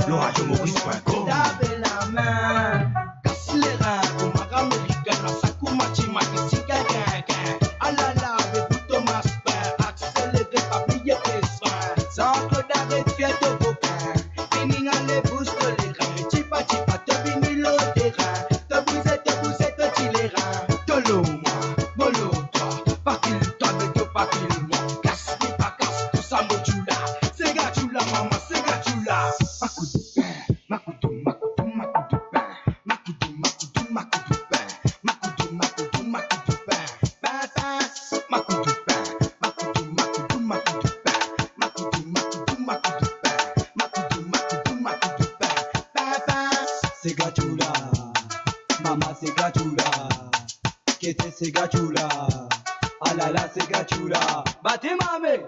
le radio Maurice.com. Lave la main, casse les reins, pour ma américaine, à sa coumachi, ma kissika, à la lave, tout au masper, accéléré, pas plier tes soins, sans que d'arrêt, fier de coquin, fini à les bouches de les reins, chipa, te vini le terrain, te bousette, te les reins, de l'eau, moi, molo, toi, pas qu'il toi, de Dieu, pas qu'il moi, casse, ni pas casse, tout ça, me tue là, c'est gars, tu là, maman, c'est gars, tu là, ma coup de pain, ma coup de pain, ma coup de pain, ma coup de pain, ma coup de pain, ma coup de pain, ma coup de pain, ma coup de pain, ma coup de pain, ma coup de pain, ma coup de pain, c'est gachula, maman c'est gachula, qu'est-ce c'est gachula, ah là là c'est gachula, battez mamé.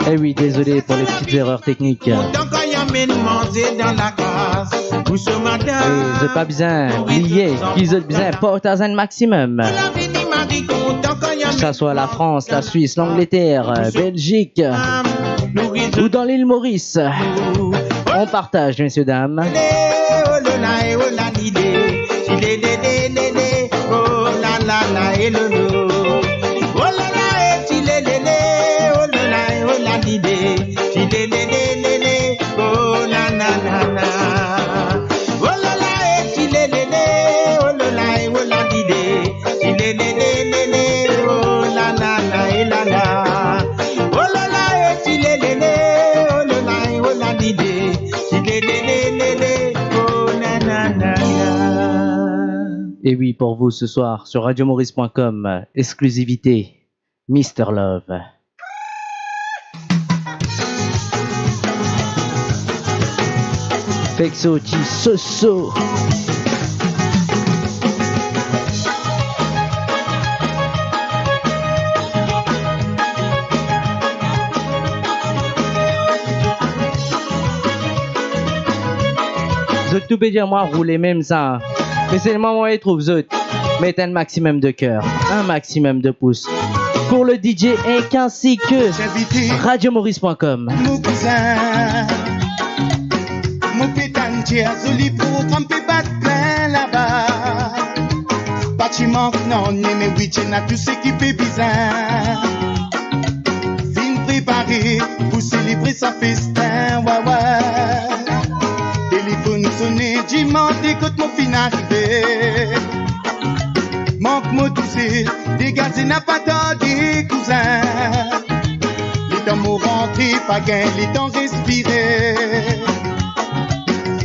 Eh oui, désolé pour les petites erreurs techniques. J'ai pas besoin, lié, qu'ils ont besoin, portage un maximum. Que ça soit la France, la Suisse, l'Angleterre, Belgique ou dans l'île Maurice. On partage, messieurs, dames. Oh na na na na. Et oui, pour vous ce soir sur radiomaurice.com, exclusivité, Mr. Love. Fexo Ti Soso. Zot tout peut dire moi rouler même ça. Mais c'est le moment où il trouve Zot. Mettez un maximum de cœur, un maximum de pouces. Pour le DJ Inc ainsi que radiomaurice.com. Mon cousin, mon pétantier joli pour tremper battre plein là-bas. Bâtiment non, mais oui, tu as tout ce qui fait bizarre. Fin préparé pour célébrer sa festin, ouais, ouais. Téléphone sonné, dimanche, écoute mon fin arrivé. Manque mot toussé, dégagé n'a pas tardé, cousin. Les temps m'ont rentré, pas gain, les temps respiré.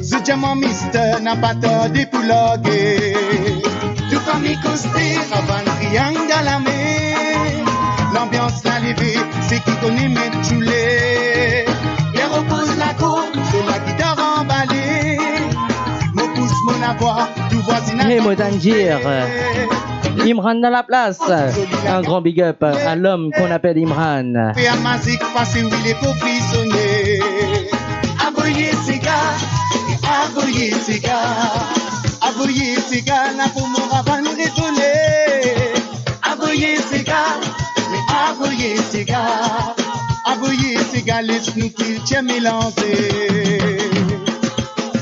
Ce diamant mister n'a pas tardé pour loguer. Tout famille costée, avant triangle à la mer. L'ambiance l'a levé, c'est qui connaît mes choulés. Les repose la côte, de la guitare emballée. Mon pouce, mon avoir, tout voisinage. Hey, moi Tangier, Imran dans la place. Un grand big up à l'homme qu'on appelle Imran. Fais à musique, passez où il est pour frissonner. Aboyer ces gars, aboyer ces gars. Aboyer ces gars, là pour mon ravan raisonner. Aboyer ces gars, mais aboyer ces gars. Aboyer ces gars, laisse-nous qu'ils tiennent mélanger.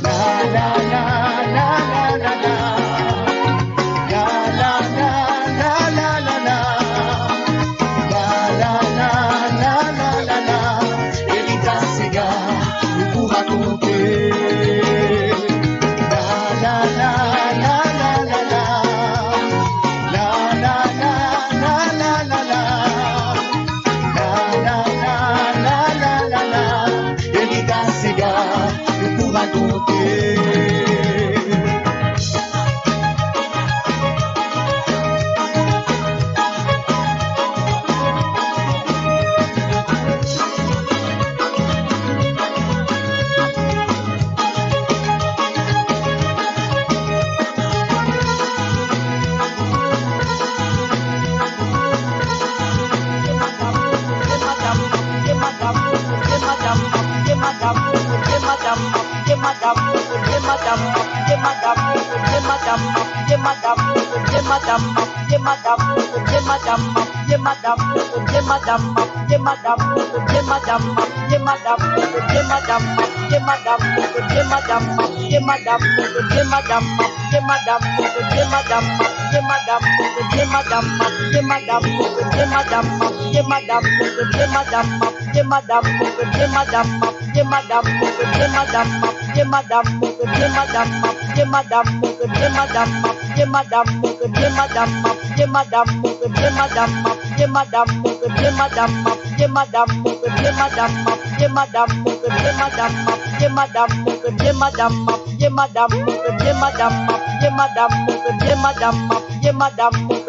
La la la la la la la.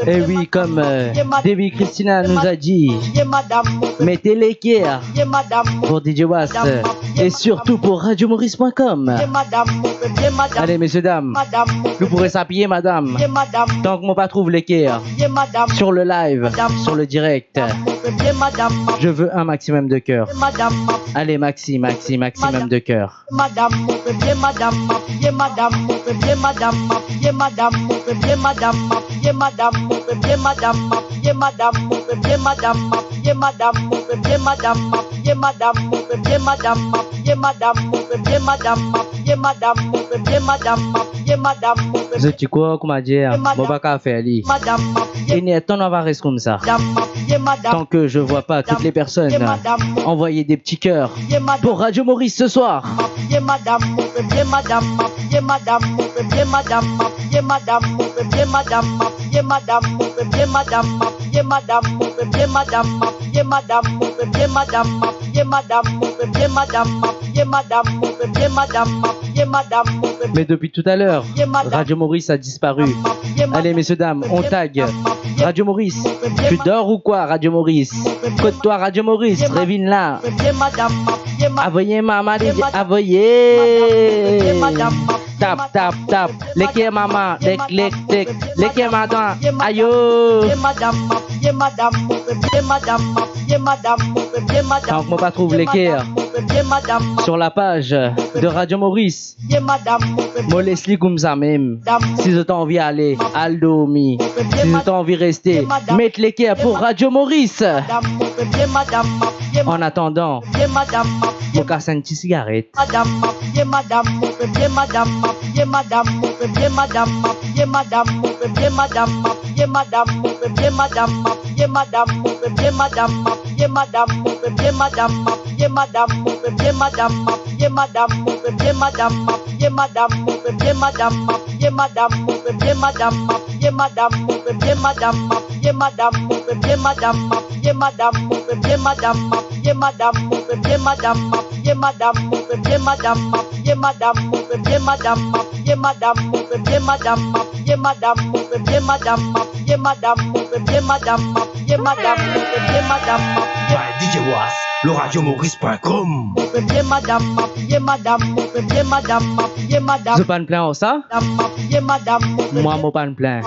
Et oui, comme Debbie Christina nous a dit, mettez l'équerre pour DJ Was et surtout pour radiomaurice.com. Allez, messieurs, dames, vous pourrez s'appuyer, madame, tant que moi pas trouve l'équerre sur le live, sur le direct. Je veux un maximum de cœur. Allez, maximum de cœur. Tu quoi comme a dit, bon pas faire lui. Il n'y a ton avarice comme ça. Tant que je vois pas toutes les personnes envoyer des petits cœurs pour Radio Maurice ce soir. m'appuyer madame, m'appuyer madame, m'appuyer madame, m'appuyer madame, m'appuyer madame, m'appuyer. Mais depuis tout à l'heure, Radio Maurice a disparu. Allez, messieurs, dames, on tag. Radio Maurice, tu dors ou quoi, Radio Maurice? Côte-toi, Radio Maurice, révine là. Envoyez maman, envoyez. Tap, tap, tap. L'équipe maman, l'équipe maman, aïe. Tant qu'on pas trouve l'équipe sur la page de Radio Maurice, moi Leslie comme ça même. Si je t'ai envie d'aller, Aldo mi. Si je t'ai envie de rester, mettre l'équipe pour Radio Maurice. En attendant, mon casse une petite cigarette. DJ Was, le radiomaurice.com. Je pas de plein ça? Moi, moi pas de plein.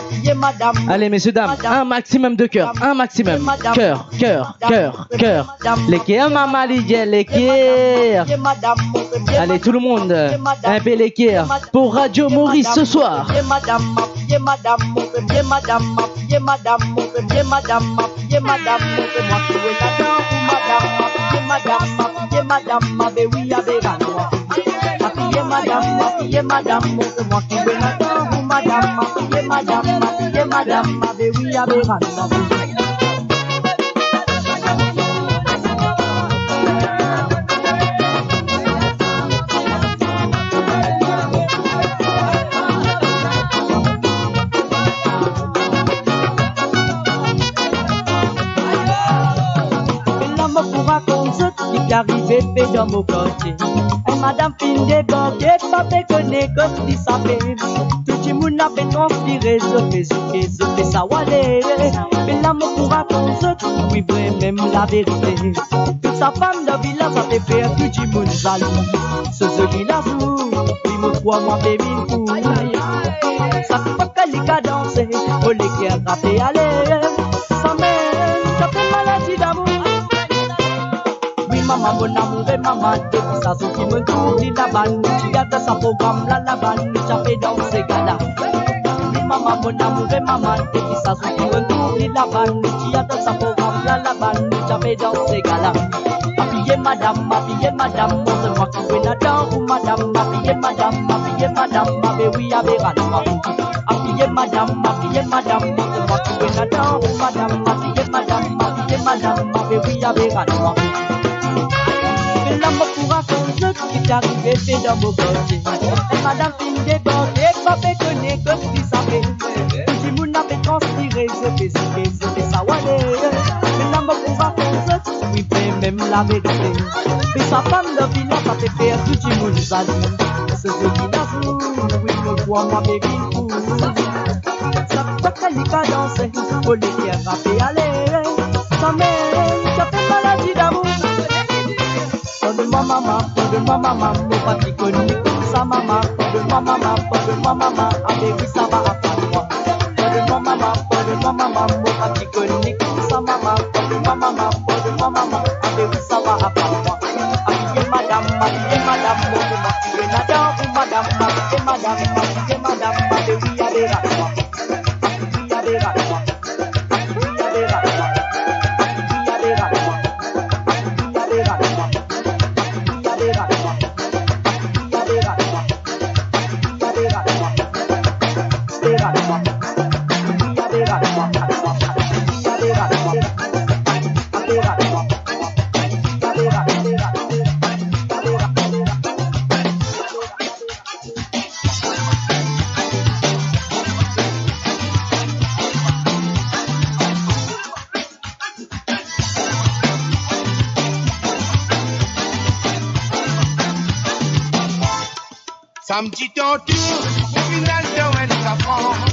Allez, messieurs, dames, un maximum de cœur, un maximum. Cœur, cœur, cœur, cœur. L'équerre, maman, l'équerre. Allez, tout le monde, un peu l'équerre pour Radio Maurice ce soir. Arrivé fait dans mon côté. Et madame fin débordée, papa connaît comme dit ça fait. Tout le monde a fait transpirer, je fais ça walé. Mais l'amour pour raconter, oui, vrai, même la vérité. Toute sa femme de village a fait faire tout le monde jaloux. Ce joli lazou, oui, mon trois mois baby fou. Ça fait pas qu'elle a dansé, oh les cœurs rappés aller. Ça mène, ça fait maladie d'amour. Maman, mon amour et maman, depuis ça, ce qui me tourne la balle, tu gardes sa programme, la balle, tu as fait danser gala. Maman, mon amour et maman, depuis ça, ce qui me tourne la balle, tu gardes sa programme, la balle, tu as fait danser gala. Appuyez madame, montre-moi qui est là-dedans, ou madame, appuyez madame, ma oui, avec appuyez madame, montre-moi qui est là-dedans, ou madame, appuyez madame, ma oui, avec l'amour pour raconter qui t'est arrivé fait dans mon côté. Et madame fin débordée, papa connaît comme tu savais. Tout le monde a fait transpirer, je fais ça walé. Mais l'amour pour raconter, oui, fait même la vérité. Mais sa femme de village a fait faire tout le monde jaloux. Ce joli nazou, oui, me voit moi baby fou. Ça fait qu'elle y a dansé, oh les cœurs rappés aller. Sa mère, ça fait maladie d'amour. Donne-moi maman, mon papi connu comme sa maman. Donne-moi maman, avec lui ça va à moi. Donne-moi maman, mon papi connu comme sa maman. Donne-moi maman, avec lui ça va à moi. Habillez madame, montre-moi qui est là-dedans, ou madame, avec lui avec moi. Samedi ton tour, au final de un safran.